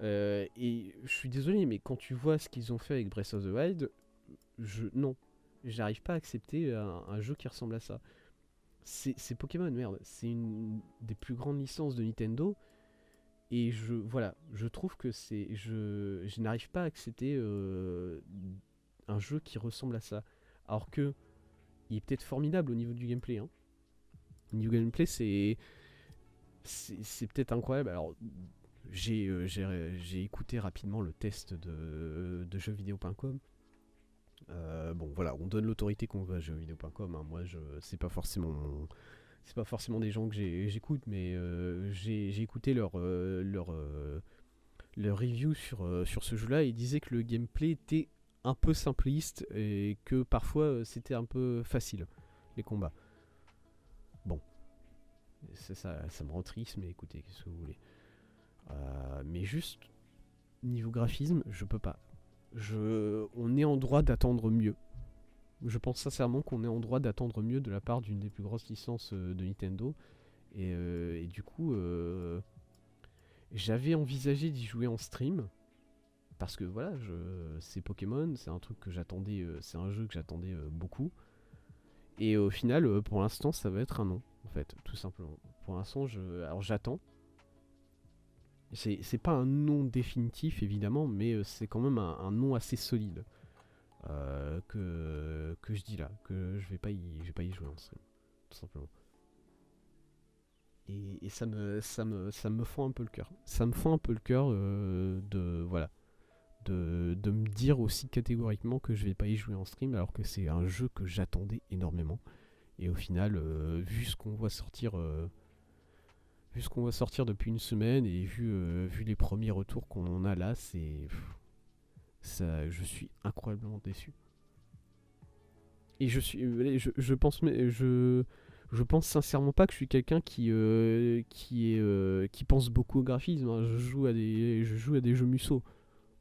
Et je suis désolé, mais quand tu vois ce qu'ils ont fait avec Breath of the Wild, non, j'arrive pas à accepter un jeu qui ressemble à ça. C'est Pokémon, merde, c'est une des plus grandes licences de Nintendo. Et je trouve que je n'arrive pas à accepter un jeu qui ressemble à ça. Alors que il est peut-être formidable au niveau du gameplay. Hein. Au niveau du gameplay, c'est peut-être incroyable. Alors, j'ai écouté rapidement le test de jeuxvideo.com. Bon, voilà, on donne l'autorité qu'on veut à jeuxvideo.com. Hein. Moi, c'est pas forcément des gens que j'écoute, mais j'ai écouté leur review sur ce jeu-là. Ils disaient que le gameplay était un peu simpliste et que parfois c'était un peu facile, les combats. Bon, ça me rend triste, mais écoutez, qu'est-ce que vous voulez. Mais juste, niveau graphisme, je peux pas. On est en droit d'attendre mieux. Je pense sincèrement qu'on est en droit d'attendre mieux de la part d'une des plus grosses licences de Nintendo. Et du coup, j'avais envisagé d'y jouer en stream. Parce que voilà, c'est Pokémon, c'est un truc que j'attendais, c'est un jeu que j'attendais beaucoup. Et au final, pour l'instant, ça va être un non, en fait, tout simplement. Pour l'instant, alors j'attends. C'est pas un non définitif, évidemment, mais c'est quand même un non assez solide. Que je dis là, que je vais pas y jouer en stream, tout simplement. Et ça me fend un peu le cœur. Ça me fend un peu le cœur voilà, de me dire aussi catégoriquement que je vais pas y jouer en stream alors que c'est un jeu que j'attendais énormément. Et au final, vu ce qu'on va sortir depuis une semaine et vu les premiers retours qu'on en a là, je suis incroyablement déçu. Et je pense sincèrement pas que je suis quelqu'un qui pense beaucoup au graphisme. Hein. Je joue à des jeux Musso.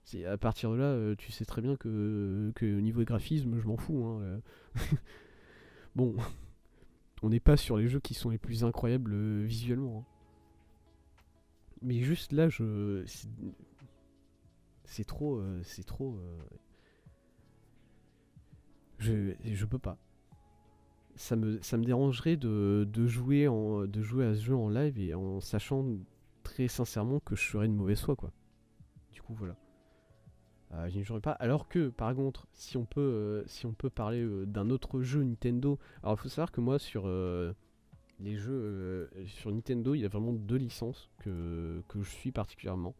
C'est à partir de là, tu sais très bien que au niveau graphisme, je m'en fous. Hein. Bon, on n'est pas sur les jeux qui sont les plus incroyables visuellement. Hein. Mais juste là, c'est trop, je peux pas. Ça me dérangerait de jouer à ce jeu en live et en sachant très sincèrement que je serais de mauvaise foi, quoi. Du coup, voilà. Je n'y jouerai pas. Alors que, par contre, si on peut parler d'un autre jeu Nintendo. Alors, il faut savoir que moi, sur les jeux sur Nintendo, il y a vraiment deux licences que je suis particulièrement.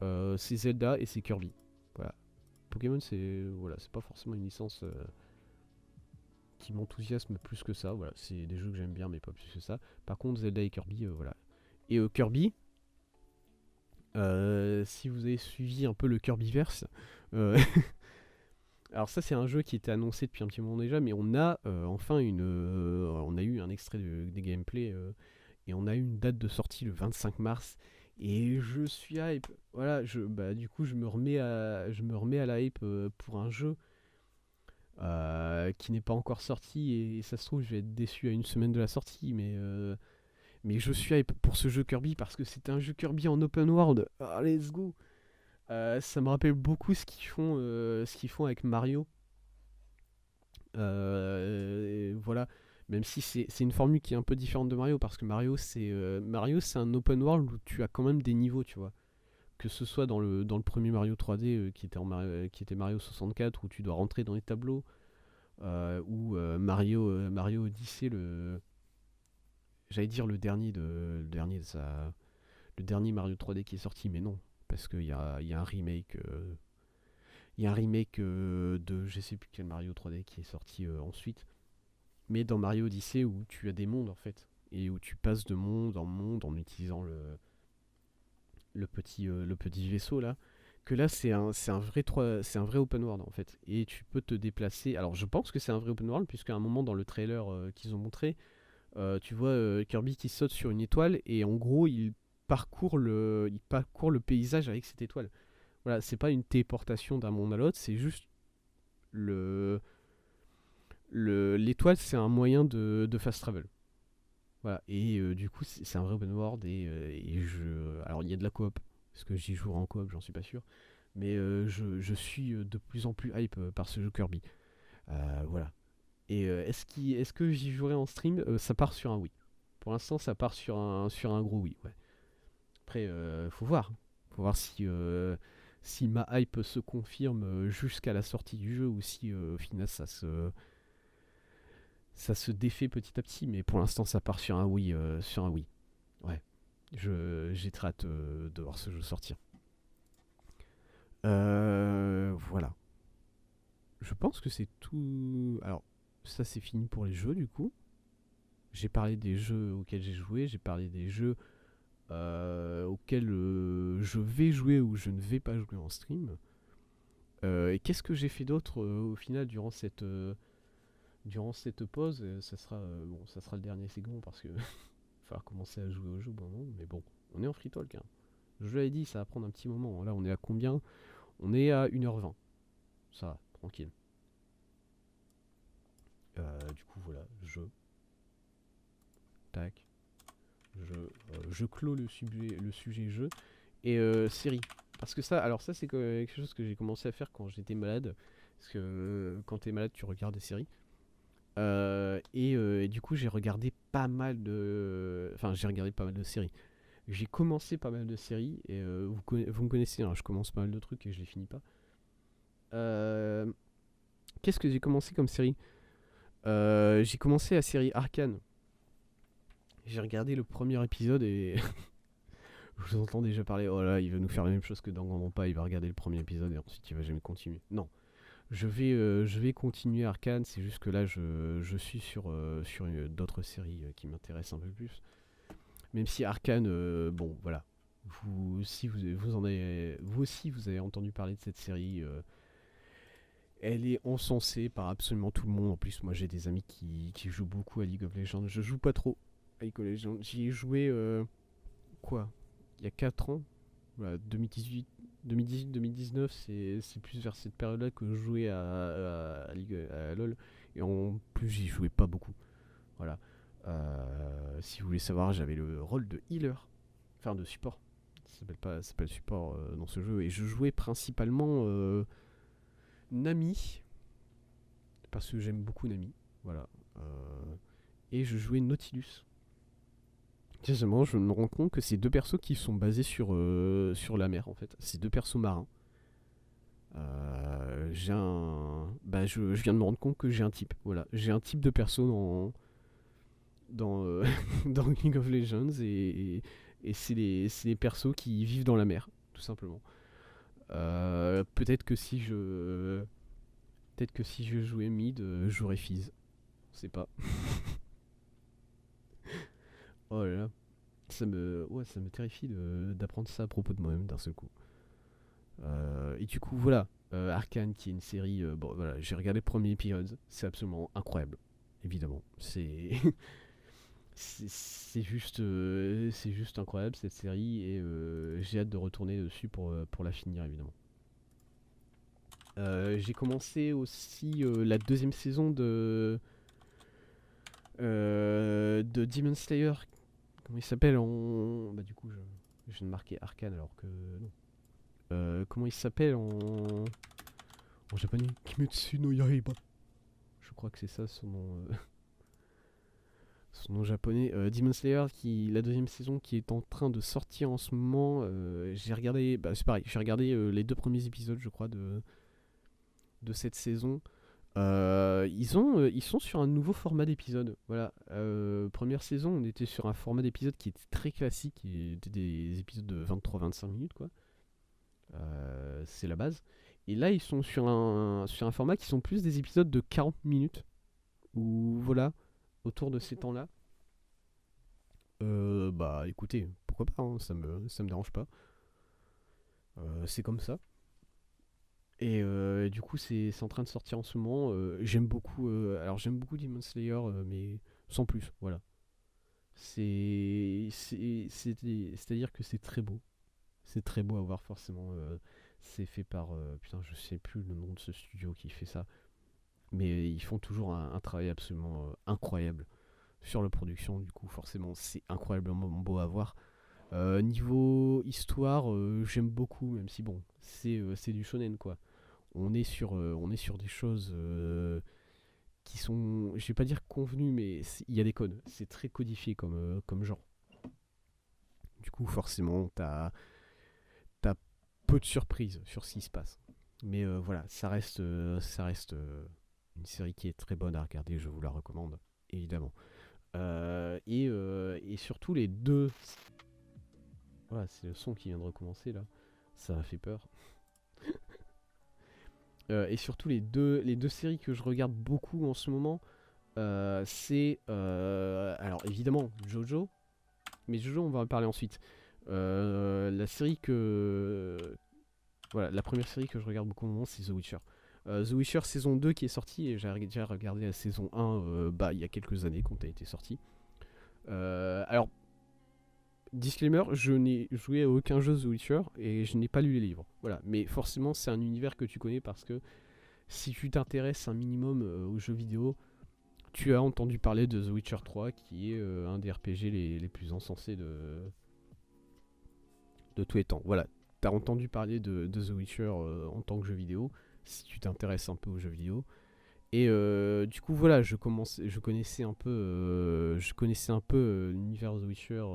C'est Zelda et c'est Kirby. Voilà. Pokémon, c'est pas forcément une licence qui m'enthousiasme plus que ça. Voilà, c'est des jeux que j'aime bien, mais pas plus que ça. Par contre, Zelda et Kirby, voilà. Et Kirby, si vous avez suivi un peu le Kirbyverse, euh, alors ça c'est un jeu qui était annoncé depuis un petit moment déjà, mais on a enfin on a eu un extrait des gameplays et on a eu une date de sortie le 25 mars. Et je suis hype. Voilà, du coup je me remets à la hype pour un jeu qui n'est pas encore sorti et ça se trouve je vais être déçu à une semaine de la sortie, mais je suis hype pour ce jeu Kirby parce que c'est un jeu Kirby en open world. Ah, let's go. Ça me rappelle beaucoup ce qu'ils font avec Mario. Voilà. Même si c'est une formule qui est un peu différente de Mario, parce que Mario, c'est un open world où tu as quand même des niveaux, tu vois. Que ce soit dans le premier Mario 3D qui était Mario 64, où tu dois rentrer dans les tableaux, ou Mario Odyssey, j'allais dire le dernier Mario 3D qui est sorti, mais non, parce qu'il y a un remake. Il y a un remake de je sais plus quel Mario 3D qui est sorti ensuite. Mais dans Mario Odyssey où tu as des mondes en fait. Et où tu passes de monde en monde en utilisant le petit vaisseau là. Que là c'est un vrai open world en fait. Et tu peux te déplacer. Alors je pense que c'est un vrai open world puisqu'à un moment dans le trailer qu'ils ont montré, tu vois Kirby qui saute sur une étoile et en gros il parcourt le paysage avec cette étoile. Voilà, c'est pas une téléportation d'un monde à l'autre, c'est juste le l'étoile, c'est un moyen de fast travel. Voilà, et du coup, c'est un vrai open world. Alors, il y a de la coop, parce que j'y jouerai en coop, j'en suis pas sûr. Mais je suis de plus en plus hype par ce jeu Kirby. Voilà. Et est-ce que j'y jouerai en stream? Ça part sur un oui. Pour l'instant, ça part sur un gros oui. Ouais. Après, faut voir. Faut voir si ma hype se confirme jusqu'à la sortie du jeu ou si au final ça se défait petit à petit, mais pour l'instant ça part sur un oui, sur un oui. Ouais, j'ai très hâte de voir ce jeu sortir. Voilà. Je pense que c'est tout. Alors, ça c'est fini pour les jeux du coup. J'ai parlé des jeux auxquels j'ai joué, j'ai parlé des jeux auxquels je vais jouer ou je ne vais pas jouer en stream. Et qu'est-ce que j'ai fait d'autre au final durant cette pause? Ça sera le dernier segment parce que falloir commencer à jouer au jeu, bon non, mais bon, on est en free talk. Hein. Je l'avais dit, ça va prendre un petit moment. Là, on est à combien? On est à 1h20. Ça va, tranquille. Du coup, voilà, tac, je clôt le sujet jeu. Et série. Parce que ça c'est quelque chose que j'ai commencé à faire quand j'étais malade. Parce que quand t'es malade, tu regardes des séries. Et du coup, j'ai regardé pas mal de. Enfin, j'ai regardé pas mal de séries. J'ai commencé pas mal de séries et vous me connaissez, hein, je commence pas mal de trucs et je les finis pas. Euh, Qu'est-ce que j'ai commencé comme série? J'ai commencé la série Arcane. J'ai regardé le premier épisode et je vous entends déjà parler. Oh là, il va nous faire la même chose que dans Danganronpa. Il va regarder le premier épisode et ensuite il va jamais continuer. Non, je vais continuer Arcane. C'est juste que là, je suis sur d'autres séries qui m'intéressent un peu plus. Même si Arcane, bon, voilà. Vous aussi, vous avez entendu parler de cette série. Elle est encensée par absolument tout le monde. En plus, moi, j'ai des amis qui jouent beaucoup à League of Legends. Je joue pas trop à League of Legends. J'y ai joué, quoi? Il y a 4 ans. Voilà, 2018-2019, c'est plus vers cette période-là que je jouais à LoL. Et en plus, j'y jouais pas beaucoup. Voilà. Si vous voulez savoir, j'avais le rôle de healer, enfin de support. Ça s'appelle support dans ce jeu. Et je jouais principalement Nami, parce que j'aime beaucoup Nami. Voilà. Et je jouais Nautilus. Justement, je me rends compte que c'est deux persos qui sont basés sur la mer en fait. C'est deux persos marins. Je viens de me rendre compte que j'ai un type. Voilà, j'ai un type de perso dans dans League of Legends et c'est les persos qui vivent dans la mer, tout simplement. Peut-être que si je jouais mid, j'aurais Fizz. Je sais pas. Oh là là, ça me terrifie d'apprendre ça à propos de moi-même d'un seul coup. Et du coup, voilà, Arcane, qui est une série. Bon, voilà, j'ai regardé le premier épisode, c'est absolument incroyable, évidemment. C'est juste incroyable cette série et j'ai hâte de retourner dessus pour la finir, évidemment. J'ai commencé aussi la deuxième saison de Demon Slayer. Comment il s'appelle en. Bah, du coup, je viens de marquer Arcane alors que. Non. Comment il s'appelle en japonais? Kimetsu no Yaiba. Je crois que c'est ça son nom. son nom japonais, Demon Slayer, la deuxième saison qui est en train de sortir en ce moment. J'ai regardé, c'est pareil, j'ai regardé les 2 premiers épisodes, je crois, de cette saison. Ils sont sur un nouveau format d'épisode. Voilà. Première saison, on était sur un format d'épisode qui était très classique, qui était des épisodes de 23-25 minutes, quoi. C'est la base. Et là, ils sont sur un format qui sont plus des épisodes de 40 minutes. Ou voilà, autour de ces temps-là. Écoutez, pourquoi pas, hein, ça me dérange pas. C'est comme ça. Et du coup, c'est en train de sortir en ce moment. J'aime beaucoup. Alors, j'aime beaucoup Demon Slayer, mais sans plus. Voilà. C'est-à-dire que c'est très beau. C'est très beau à voir, forcément. C'est fait par. Putain, je sais plus le nom de ce studio qui fait ça. Mais ils font toujours un travail absolument incroyable sur la production. Du coup, forcément, c'est incroyablement beau à voir. Niveau histoire, j'aime beaucoup, même si bon, c'est du shonen, quoi. On est sur des choses qui sont, je vais pas dire convenues, mais il y a des codes. C'est très codifié comme genre. Du coup, forcément, t'as peu de surprises sur ce qui se passe. Mais voilà, ça reste une série qui est très bonne à regarder. Je vous la recommande, évidemment. Et surtout les deux. Voilà, c'est le son qui vient de recommencer là. Ça m'a fait peur. Et surtout les deux séries que je regarde beaucoup en ce moment, c'est alors évidemment Jojo, mais Jojo on va en parler ensuite. La série voilà, la première série que je regarde beaucoup au moment, c'est The Witcher. The Witcher saison 2 qui est sortie, et j'ai déjà regardé la saison 1 il y a quelques années quand elle a été sortie. Alors, disclaimer, je n'ai joué à aucun jeu The Witcher et je n'ai pas lu les livres. Voilà, mais forcément c'est un univers que tu connais parce que si tu t'intéresses un minimum aux jeux vidéo, tu as entendu parler de The Witcher 3 qui est un des RPG les plus encensés de tous les temps. Voilà, tu as entendu parler de The Witcher en tant que jeu vidéo si tu t'intéresses un peu aux jeux vidéo. Et du coup voilà, je connaissais un peu l'univers de The Witcher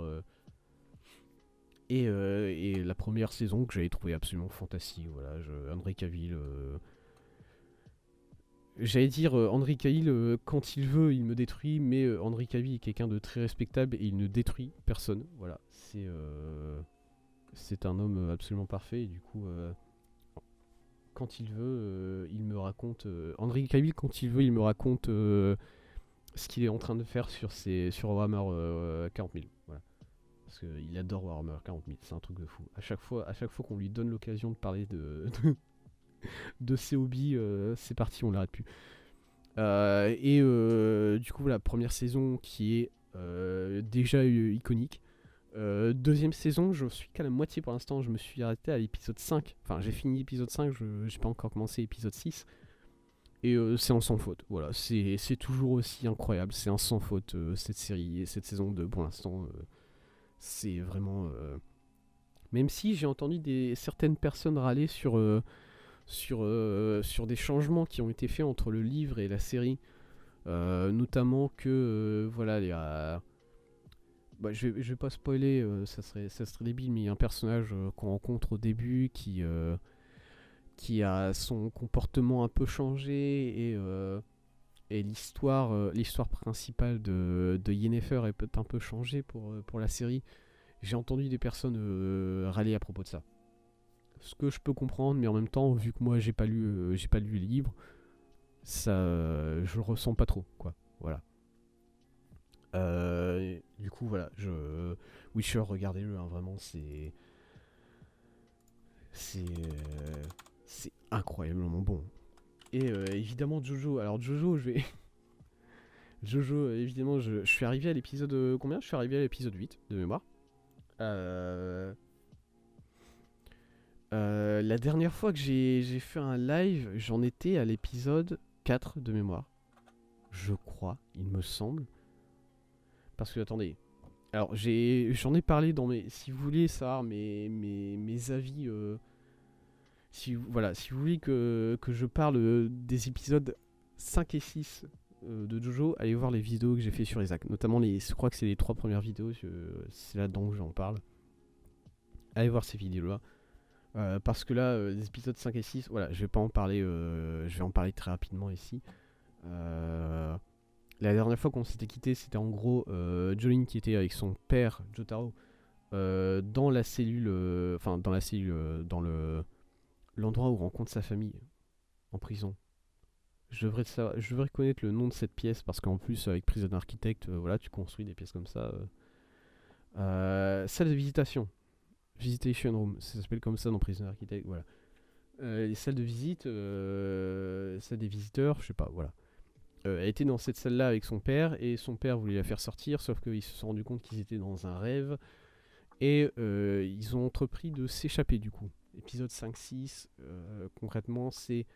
et la première saison que j'avais trouvé absolument fantastique. Voilà, Henry Cavill. J'allais dire Henry Cavill, quand il veut, il me détruit, mais Henry Cavill est quelqu'un de très respectable et il ne détruit personne. Voilà, c'est un homme absolument parfait. Et du coup, quand il veut, il me raconte. Henry Cavill, quand il veut, il me raconte ce qu'il est en train de faire sur Warhammer 40 000. Voilà. Parce qu'il adore Warhammer 40 000, c'est un truc de fou. À chaque fois qu'on lui donne l'occasion de parler de ses hobbies, c'est parti, on l'arrête plus. Du coup, la première saison qui est déjà iconique. Deuxième saison, je suis qu'à la moitié pour l'instant, je me suis arrêté à l'épisode 5. Enfin, j'ai fini l'épisode 5, j'ai pas encore commencé l'épisode 6. Et c'est un sans faute, voilà, c'est toujours aussi incroyable, c'est un sans faute cette série, cette saison 2 pour l'instant. C'est vraiment. Même si j'ai entendu certaines personnes râler sur des changements qui ont été faits entre le livre et la série. Notamment que. Voilà, je vais pas spoiler, ça serait débile, mais il y a un personnage qu'on rencontre au début qui a son comportement un peu changé et l'histoire principale de Yennefer est peut-être un peu changée pour la série. J'ai entendu des personnes râler à propos de ça. Ce que je peux comprendre, mais en même temps, vu que moi j'ai pas lu les livres, ça, je le ressens pas trop, quoi. Voilà. Du coup, voilà, Witcher, regardez-le, hein, vraiment, c'est incroyablement bon. Et évidemment Jojo. Alors Jojo, Jojo, évidemment, je suis arrivé à l'épisode combien? Je suis arrivé à l'épisode 8 de mémoire. La dernière fois que j'ai fait un live, j'en étais à l'épisode 4 de mémoire. Je crois, il me semble. Parce que, attendez. Alors, j'en ai parlé dans mes... Si vous voulez savoir mes avis... si vous voulez que je parle des épisodes 5 et 6 de Jojo, allez voir les vidéos que j'ai fait sur Isaac. Notamment, je crois que c'est les 3 premières vidéos, c'est là-dedans que j'en parle. Allez voir ces vidéos-là. Parce que là, les épisodes 5 et 6, voilà, je vais pas en parler, je vais en parler très rapidement ici. La dernière fois qu'on s'était quitté, c'était en gros Jolene qui était avec son père, Jotaro, dans la cellule, dans la cellule, l'endroit où rencontre sa famille, en prison. Je devrais connaître le nom de cette pièce parce qu'en plus, avec Prison Architect, voilà, tu construis des pièces comme ça. Salle de visitation. Visitation Room, ça s'appelle comme ça dans Prison Architect, voilà. Les salles de visite, salles des visiteurs, je sais pas, voilà. Elle était dans cette salle-là avec son père, et son père voulait la faire sortir, sauf qu'ils se sont rendus compte qu'ils étaient dans un rêve, et ils ont entrepris de s'échapper du coup. Épisode 5-6, concrètement, c'est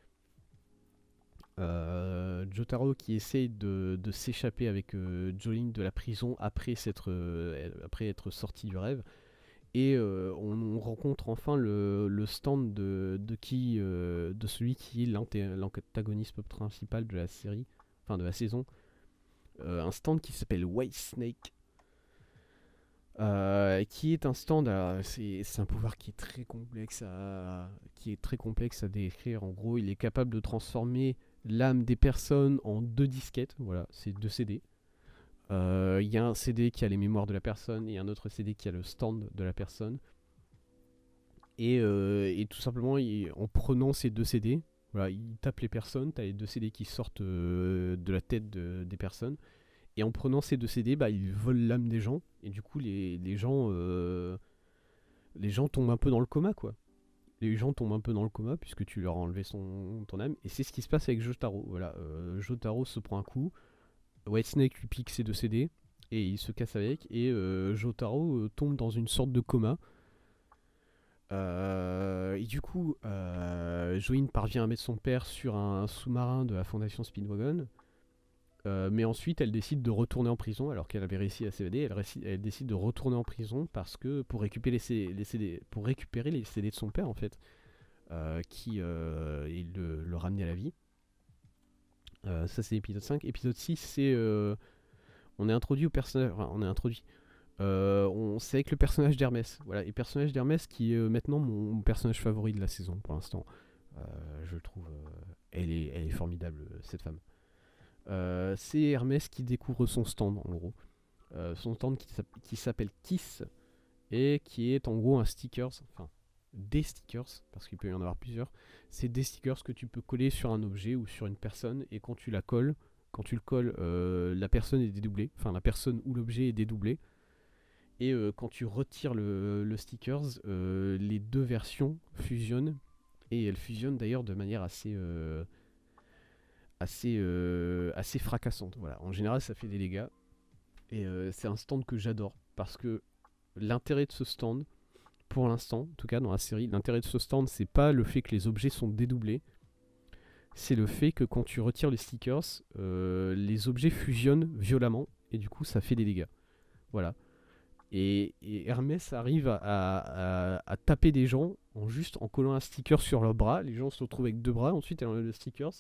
Jotaro qui essaie de s'échapper avec Jolene de la prison après être sorti du rêve. Et on rencontre enfin le stand de celui qui est l'antagoniste principal de la série, enfin de la saison. Un stand qui s'appelle White Snake. Qui est un stand, c'est un pouvoir qui est très complexe à décrire. En gros, il est capable de transformer l'âme des personnes en 2 disquettes. Voilà, c'est 2 CD. Il y a un CD qui a les mémoires de la personne et un autre CD qui a le stand de la personne. Et tout simplement, en prenant ces 2 CD, voilà, il tape les personnes, t'as les 2 CD qui sortent de la tête des personnes. Et en prenant ces 2 CD, bah, il vole l'âme des gens. Et du coup, les gens tombent un peu dans le coma, quoi. Les gens tombent un peu dans le coma puisque tu leur as enlevé ton âme. Et c'est ce qui se passe avec Jotaro. Voilà, Jotaro se prend un coup. Whitesnake lui pique ses 2 CD. Et il se casse avec. Et Jotaro tombe dans une sorte de coma. Et du coup, Join parvient à mettre son père sur un sous-marin de la fondation Speedwagon. Mais ensuite, elle décide de retourner en prison alors qu'elle avait réussi à s'évader. Elle décide de retourner en prison parce que pour récupérer les CD de son père en fait, qui il le ramenait à la vie. Ça c'est l'épisode 5. Épisode 6, c'est on est introduit au personnage. Enfin, on est introduit. C'est avec le personnage d'Hermès. Voilà, et le personnage d'Hermès qui est maintenant mon personnage favori de la saison pour l'instant. Je trouve, elle est formidable cette femme. C'est Hermès qui découvre son stand en gros. Son stand qui s'appelle Kiss et qui est en gros un stickers, enfin des stickers, parce qu'il peut y en avoir plusieurs. C'est des stickers que tu peux coller sur un objet ou sur une personne et quand tu le colles, la personne est dédoublée, enfin la personne ou l'objet est dédoublé. Et quand tu retires le stickers, les 2 versions fusionnent et elles fusionnent d'ailleurs de manière assez fracassante. Voilà. En général, ça fait des dégâts. Et c'est un stand que j'adore parce que l'intérêt de ce stand, pour l'instant, en tout cas dans la série, l'intérêt de ce stand, c'est pas le fait que les objets sont dédoublés, c'est le fait que quand tu retires les stickers, les objets fusionnent violemment et du coup ça fait des dégâts. Voilà. Et Hermès arrive à taper des gens en collant un sticker sur leur bras. Les gens se retrouvent avec 2 bras, ensuite elle enlève le stickers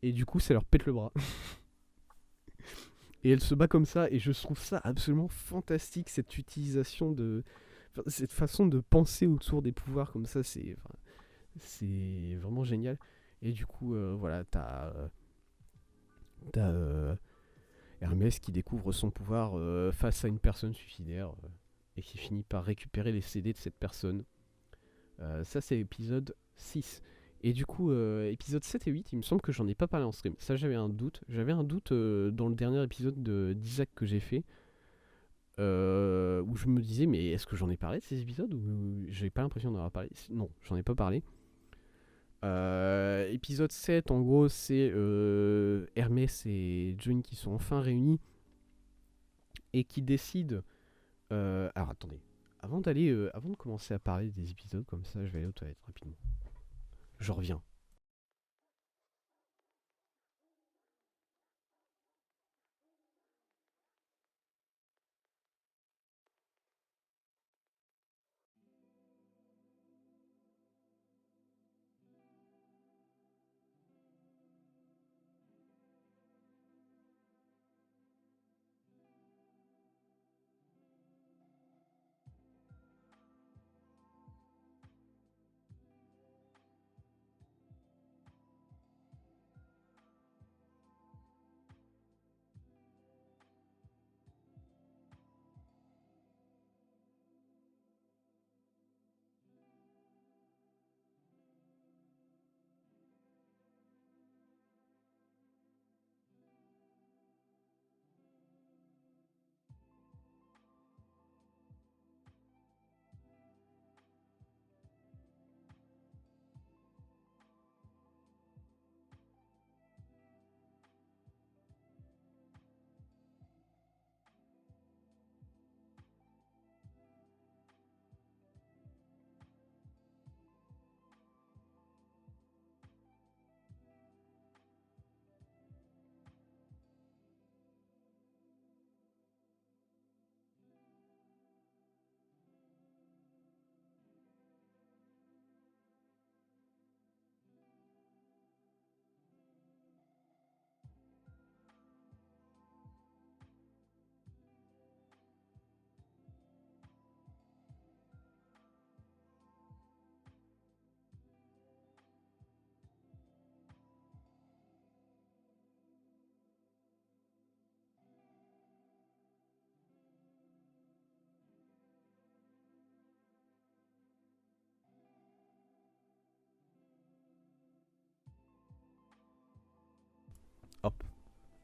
et du coup ça leur pète le bras. Et elle se bat comme ça, et je trouve ça absolument fantastique, cette utilisation cette façon de penser autour des pouvoirs comme ça, c'est vraiment génial. Et du coup, voilà, t'as Hermès qui découvre son pouvoir face à une personne suicidaire, et qui finit par récupérer les CD de cette personne. Ça, c'est l'épisode 6. Et du coup, épisode 7 et 8, il me semble que j'en ai pas parlé en stream. Ça, j'avais un doute. J'avais un doute dans le dernier épisode d'Isaac que j'ai fait. Où je me disais, mais est-ce que j'en ai parlé de ces épisodes ou j'ai pas l'impression d'en avoir parlé. Non, j'en ai pas parlé. Épisode 7, en gros, c'est Hermès et June qui sont enfin réunis et qui décident. Alors attendez, avant de commencer à parler des épisodes comme ça, je vais aller aux toilettes rapidement. Je reviens.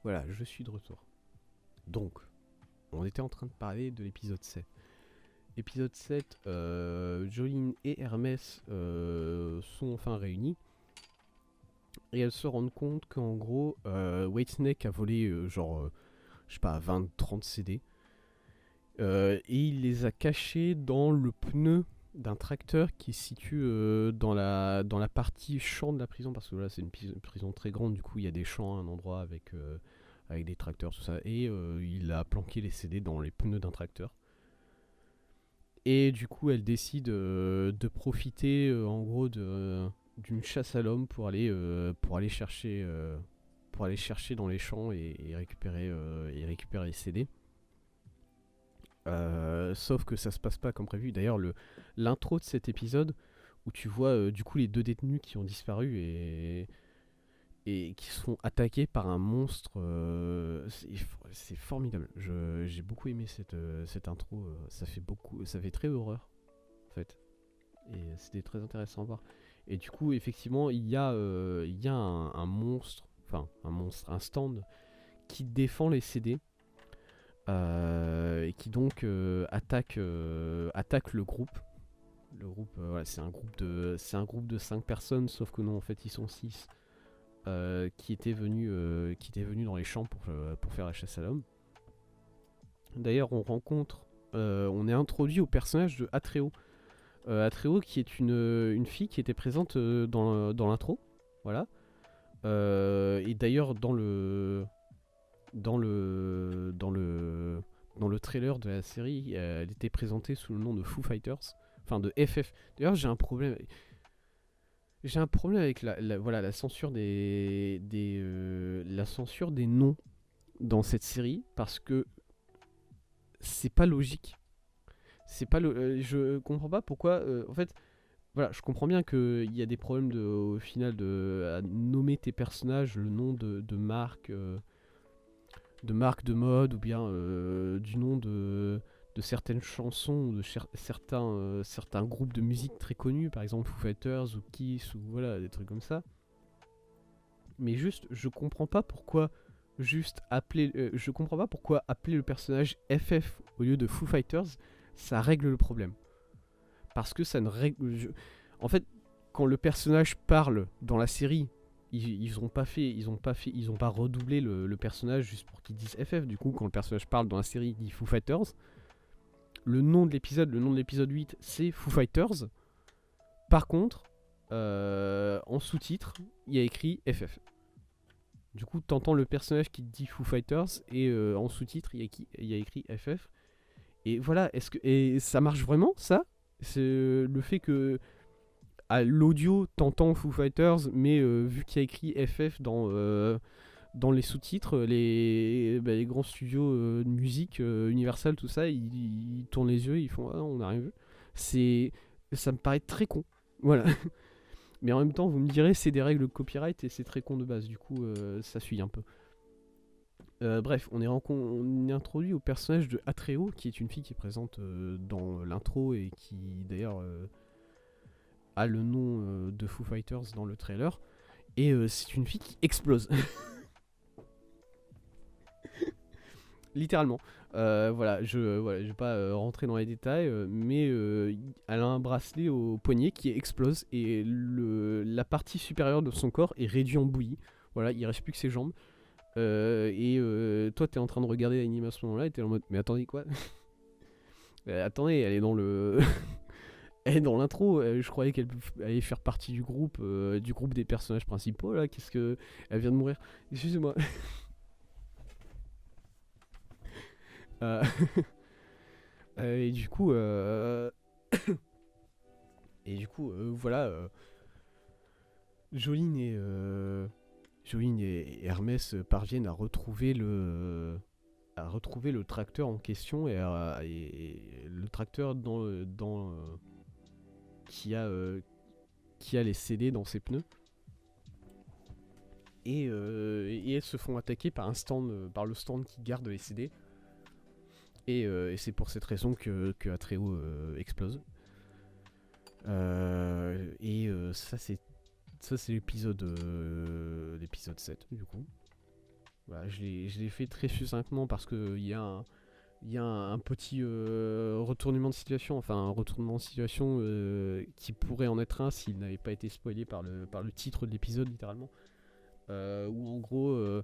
Voilà, je suis de retour. Donc, on était en train de parler de l'épisode 7. Épisode 7, Jolene et Hermès sont enfin réunis. Et elles se rendent compte qu'en gros, Whitesnake a volé je sais pas, 20-30 CD. Et il les a cachés dans le pneu d'un tracteur qui se situe dans la partie champ de la prison. Parce que là, c'est une prison très grande, du coup, il y a des champs à un endroit avec des tracteurs, tout ça. Et il a planqué les CD dans les pneus d'un tracteur. Et du coup, elle décide de profiter en gros d'une chasse à l'homme pour aller chercher dans les champs et récupérer les CD. Sauf que ça se passe pas comme prévu. D'ailleurs, l'intro de cet épisode où tu vois du coup les deux détenus qui ont disparu et qui sont attaqués par un monstre, c'est formidable. J'ai beaucoup aimé cette intro. Ça fait très horreur en fait. Et c'était très intéressant à voir. Et du coup, effectivement, il y a un monstre, un stand qui défend les CD et qui donc attaque le groupe. Le groupe, voilà, c'est un groupe de 5 personnes, sauf que non, en fait, ils sont 6 qui étaient venus dans les champs pour faire la chasse à l'homme. D'ailleurs, on est introduit au personnage de Atreo. Atreo qui est une fille qui était présente dans l'intro, voilà. Et d'ailleurs dans le trailer de la série, elle était présentée sous le nom de Foo Fighters, enfin de FF. D'ailleurs, j'ai un problème avec la censure la censure des noms dans cette série, parce que c'est pas logique. Je comprends pas pourquoi. En fait, voilà, je comprends bien qu'il y a des problèmes au final à nommer tes personnages le nom de marque, de mode, ou bien du nom de certaines chansons ou de certains groupes de musique très connus, par exemple Foo Fighters ou Kiss, ou voilà, des trucs comme ça. Mais juste, je comprends pas pourquoi appeler le personnage FF au lieu de Foo Fighters, ça règle le problème. Parce que ça ne règle... En fait, quand le personnage parle dans la série, ils ont pas redoublé le personnage juste pour qu'il dise FF. Du coup, quand le personnage parle dans la série, il dit Foo Fighters. Le nom de l'épisode 8, c'est Foo Fighters. Par contre, en sous-titre, il y a écrit FF. Du coup, t'entends le personnage qui dit Foo Fighters et en sous-titre, il y a écrit FF. Et voilà, et ça marche vraiment, ça? C'est le fait que à l'audio, t'entends Foo Fighters, mais vu qu'il y a écrit FF dans les sous-titres, les grands studios de musique, Universal, tout ça, ils tournent les yeux, ils font « Ah, on n'a rien vu ». Ça me paraît très con. Voilà. Mais en même temps, vous me direz, c'est des règles de copyright et c'est très con de base, du coup, ça suit un peu. Bref, on est introduit au personnage de Atreo, qui est une fille qui est présente dans l'intro et qui d'ailleurs a le nom de Foo Fighters dans le trailer. Et c'est une fille qui explose. Littéralement. Voilà, je vais pas rentrer dans les détails, mais elle a un bracelet au poignet qui explose et la partie supérieure de son corps est réduite en bouillie. Voilà, il reste plus que ses jambes. Et toi, t'es en train de regarder l'anime à ce moment-là et t'es en mode, mais attendez, quoi? Attendez, elle est dans le. Elle est dans l'intro, je croyais qu'elle allait faire partie du groupe des personnages principaux, là. Qu'est-ce que. Elle vient de mourir. Excusez-moi. Euh, et du coup. Voilà. Jolene et Hermès parviennent à retrouver le tracteur en question et le tracteur qui a les CD dans ses pneus. Et elles se font attaquer par par le stand qui garde les CD. Et c'est pour cette raison que Atreo explose. Ça c'est l'épisode 7 du coup. Voilà, je l'ai fait très succinctement parce qu'il y a un petit retournement de situation, enfin un retournement de situation qui pourrait en être un s'il n'avait pas été spoilé par le titre de l'épisode littéralement. Où en gros,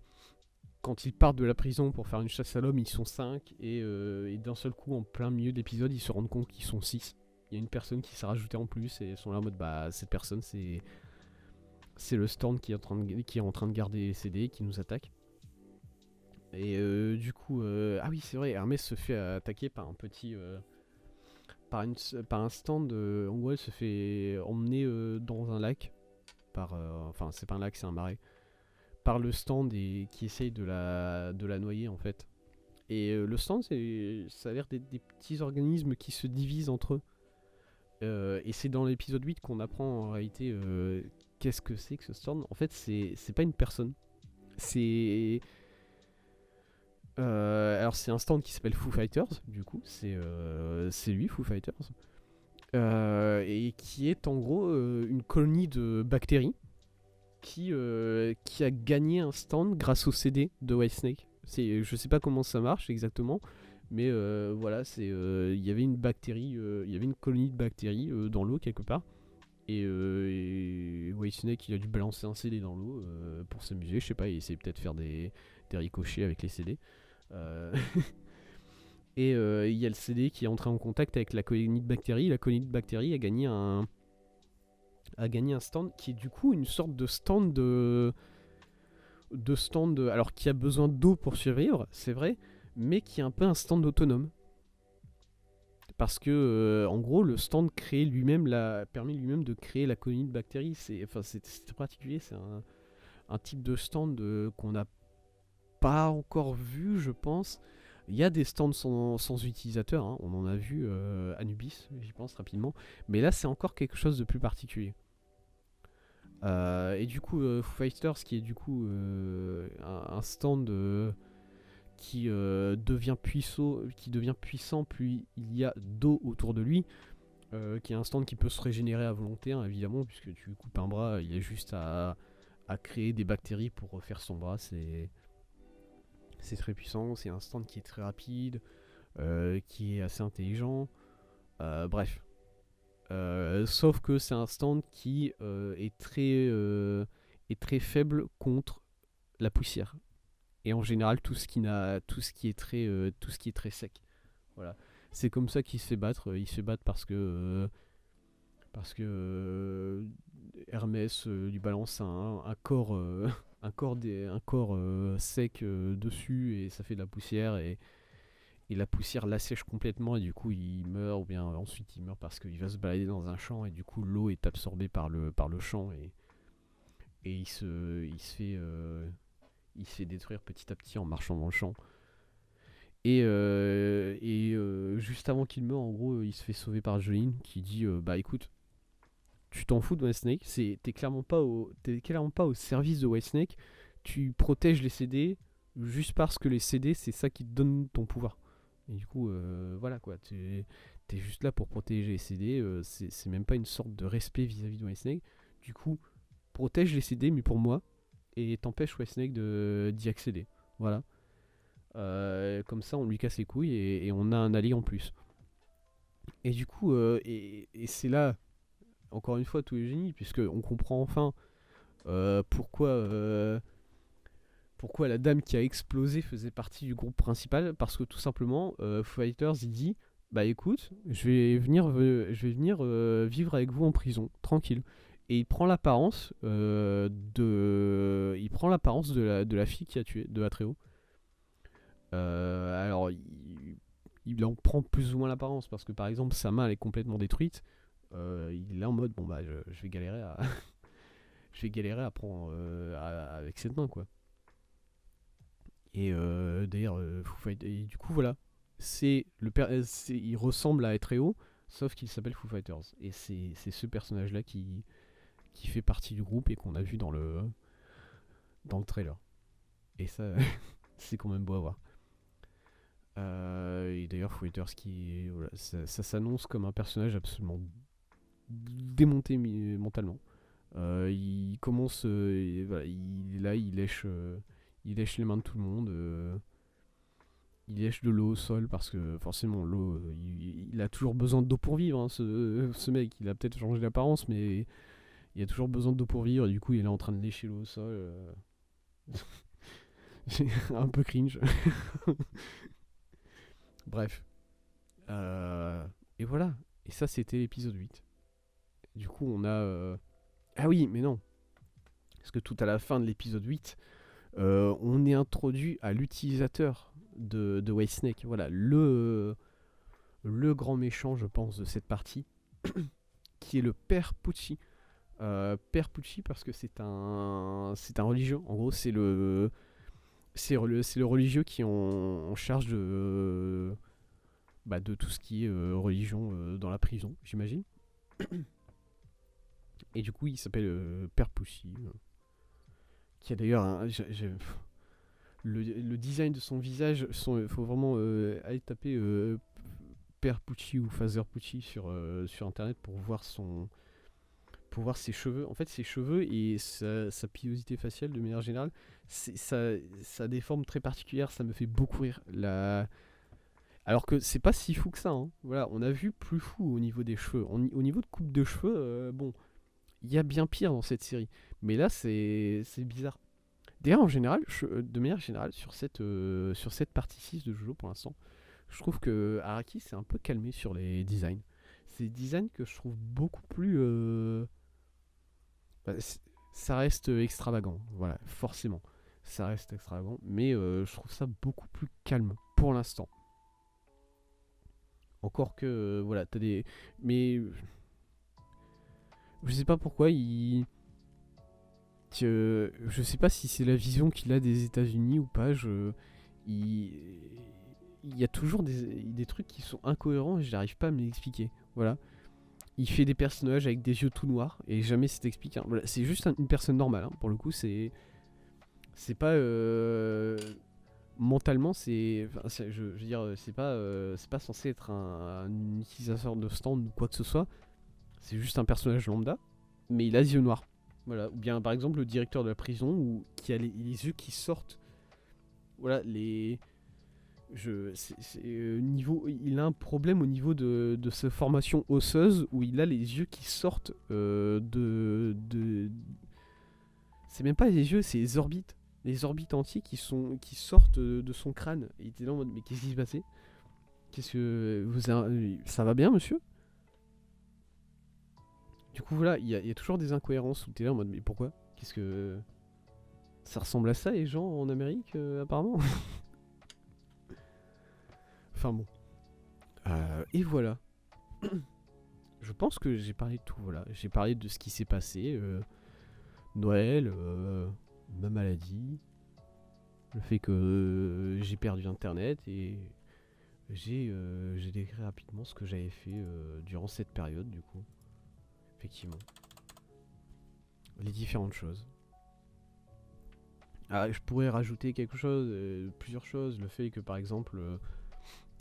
quand ils partent de la prison pour faire une chasse à l'homme, ils sont 5 et d'un seul coup, en plein milieu de l'épisode, ils se rendent compte qu'ils sont 6. Il y a une personne qui s'est rajoutée en plus et ils sont là en mode bah cette personne c'est le stand qui est en train de garder les CD qui nous attaque. Et du coup, ah oui, c'est vrai, Hermès se fait attaquer par un petit. Par un stand. En gros, elle se fait emmener dans un lac. Enfin, c'est pas un lac, c'est un marais. Par le stand et qui essaye de la noyer en fait. Et le stand, ça a l'air d'être des petits organismes qui se divisent entre eux. Et c'est dans l'épisode 8 qu'on apprend en réalité qu'est-ce que c'est que ce stand. En fait, c'est pas une personne. C'est alors c'est un stand qui s'appelle Foo Fighters, du coup, c'est lui, Foo Fighters, et qui est en gros une colonie de bactéries qui a gagné un stand grâce au CD de Whitesnake. Je sais pas comment ça marche exactement, mais voilà, il y avait une bactérie, il y avait une colonie de bactéries dans l'eau quelque part, et Whitesnake il a dû balancer un CD dans l'eau pour s'amuser, je sais pas, il essayait peut-être de faire des ricochets avec les CD. Euh, et il y a le CD qui est entré en contact avec la colonie de bactéries. La colonie de bactéries a gagné un stand qui est du coup une sorte de stand alors qui a besoin d'eau pour survivre, c'est vrai, mais qui est un peu un stand autonome. Parce que en gros le stand permet lui-même de créer la colonie de bactéries. C'est très particulier, c'est un type de stand qu'on n'a pas encore vu, je pense. Il y a des stands sans utilisateurs, hein. On en a vu Anubis, j'y pense rapidement. Mais là, c'est encore quelque chose de plus particulier. Et du coup, Foo Fighters, qui est du coup un stand qui devient puissant, plus il y a d'eau autour de lui, qui est un stand qui peut se régénérer à volonté, hein, évidemment, puisque tu coupes un bras, il y a juste à créer des bactéries pour refaire son bras. C'est très puissant, c'est un stand qui est très rapide, qui est assez intelligent. Bref. Sauf que c'est un stand qui est très faible contre la poussière. Et en général, tout ce qui est très sec. Voilà. C'est comme ça qu'il se fait battre. Il se fait battre parce que Hermès lui balance un corps, un corps sec dessus et ça fait de la poussière et la poussière l'assèche complètement et du coup il meurt ou bien ensuite il meurt parce qu'il va se balader dans un champ et du coup l'eau est absorbée par le champ et il se fait détruire petit à petit en marchant dans le champ. Et juste avant qu'il meure, en gros, il se fait sauver par Jolene qui dit bah écoute, tu t'en fous de Whitesnake, t'es clairement pas au service de Whitesnake, tu protèges les CD juste parce que les CD c'est ça qui te donne ton pouvoir. Et du coup, voilà quoi, t'es juste là pour protéger les CD, c'est même pas une sorte de respect vis-à-vis de Whitesnake. Du coup, protège les CD mais pour moi et t'empêche Whitesnake d'y accéder. Voilà. Comme ça, on lui casse les couilles et on a un allié en plus. Et du coup, et c'est là, encore une fois, tout est génie, puisque on comprend enfin pourquoi la dame qui a explosé faisait partie du groupe principal. Parce que tout simplement, Foo Fighters, il dit bah écoute, je vais venir vivre avec vous en prison, tranquille. Et il prend l'apparence de la fille qui a tué, de Atreo. Alors, il en prend plus ou moins l'apparence parce que par exemple sa main elle est complètement détruite. Il est là en mode bon bah je vais galérer à je vais galérer à prendre avec cette main quoi. Et d'ailleurs et du coup voilà, il ressemble à Etreo sauf qu'il s'appelle Foo Fighters et c'est ce personnage là qui fait partie du groupe et qu'on a vu dans le trailer. Et ça c'est quand même beau à voir. Et d'ailleurs, Foo Fighters voilà, ça s'annonce comme un personnage absolument démonté mentalement. Il commence, voilà, il est là, il lèche les mains de tout le monde, il lèche de l'eau au sol parce que forcément l'eau, il a toujours besoin d'eau pour vivre, hein, ce mec. Il a peut-être changé d'apparence, mais il a toujours besoin d'eau pour vivre. Et du coup, il est là en train de lécher l'eau au sol. J'ai un peu cringe. Bref. Et voilà. Et ça, c'était l'épisode 8. Du coup, on a... Ah oui, mais non. Parce que tout à la fin de l'épisode 8, on est introduit à l'utilisateur de White Snake. Voilà, le grand méchant, je pense, de cette partie, qui est le Père Pucci. Père Pucci parce que c'est un religieux. En gros, c'est le religieux qui est en charge de tout ce qui est religion dans la prison, j'imagine. Et du coup, il s'appelle Père Pucci, qui a d'ailleurs le design de son visage. Il faut vraiment aller taper Père Pucci ou Father Pucci sur internet pour voir ses cheveux. En fait, ses cheveux et sa pilosité faciale de manière générale, ça a des formes très particulières. Ça me fait beaucoup rire. Alors que c'est pas si fou que ça. Hein. Voilà, on a vu plus fou au niveau des cheveux. Au niveau de coupe de cheveux, bon, il y a bien pire dans cette série. Mais là, c'est bizarre. D'ailleurs, en général, de manière générale, sur cette partie 6 de Jojo pour l'instant, je trouve que Araki s'est un peu calmé sur les designs. C'est des designs que je trouve beaucoup plus... ça reste extravagant, voilà, forcément. Ça reste extravagant, mais je trouve ça beaucoup plus calme pour l'instant. Encore que, voilà, t'as des... Mais... Je sais pas pourquoi, je sais pas si c'est la vision qu'il a des États-Unis ou pas. Il y a toujours des trucs qui sont incohérents et j'arrive pas à me l'expliquer. Voilà. Il fait des personnages avec des yeux tout noirs et jamais c'est expliqué. Hein. Voilà, c'est juste une personne normale. Hein. Pour le coup, c'est pas mentalement, je veux dire, c'est pas censé être un utilisateur de stand ou quoi que ce soit. C'est juste un personnage lambda, mais il a les yeux noirs. Voilà. Ou bien par exemple le directeur de la prison qui a les yeux qui sortent. Voilà, niveau, il a un problème au niveau de sa formation osseuse où il a les yeux qui sortent c'est même pas les yeux, c'est les orbites entières qui sortent de son crâne. Et il était là en mode mais qu'est-ce qui s'est passé? Ça va bien monsieur? Du coup voilà, il y a toujours des incohérences où t'es là en mode mais pourquoi? Qu'est-ce que... Ça ressemble à ça les gens en Amérique apparemment. Enfin bon. Et voilà. Je pense que j'ai parlé de tout, voilà. J'ai parlé de ce qui s'est passé. Noël, ma maladie. Le fait que j'ai perdu internet et j'ai décrit rapidement ce que j'avais fait durant cette période du coup. Effectivement. Les différentes choses. Ah, je pourrais rajouter quelque chose, plusieurs choses. Le fait que par exemple...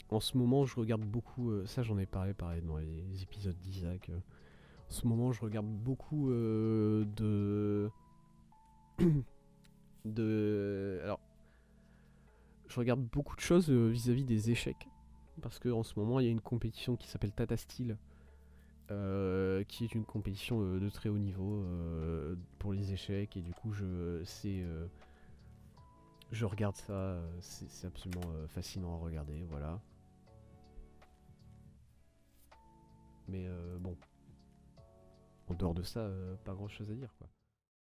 en ce moment, je regarde beaucoup. Ça, j'en ai parlé pareil dans les épisodes d'Isaac. En ce moment, je regarde beaucoup alors, je regarde beaucoup de choses vis-à-vis des échecs. Parce qu'en ce moment, il y a une compétition qui s'appelle Tata Steel. Qui est une compétition de très haut niveau pour les échecs. Et du coup, je regarde ça. C'est absolument fascinant à regarder. Voilà. Mais bon, en dehors de ça, pas grand chose à dire quoi.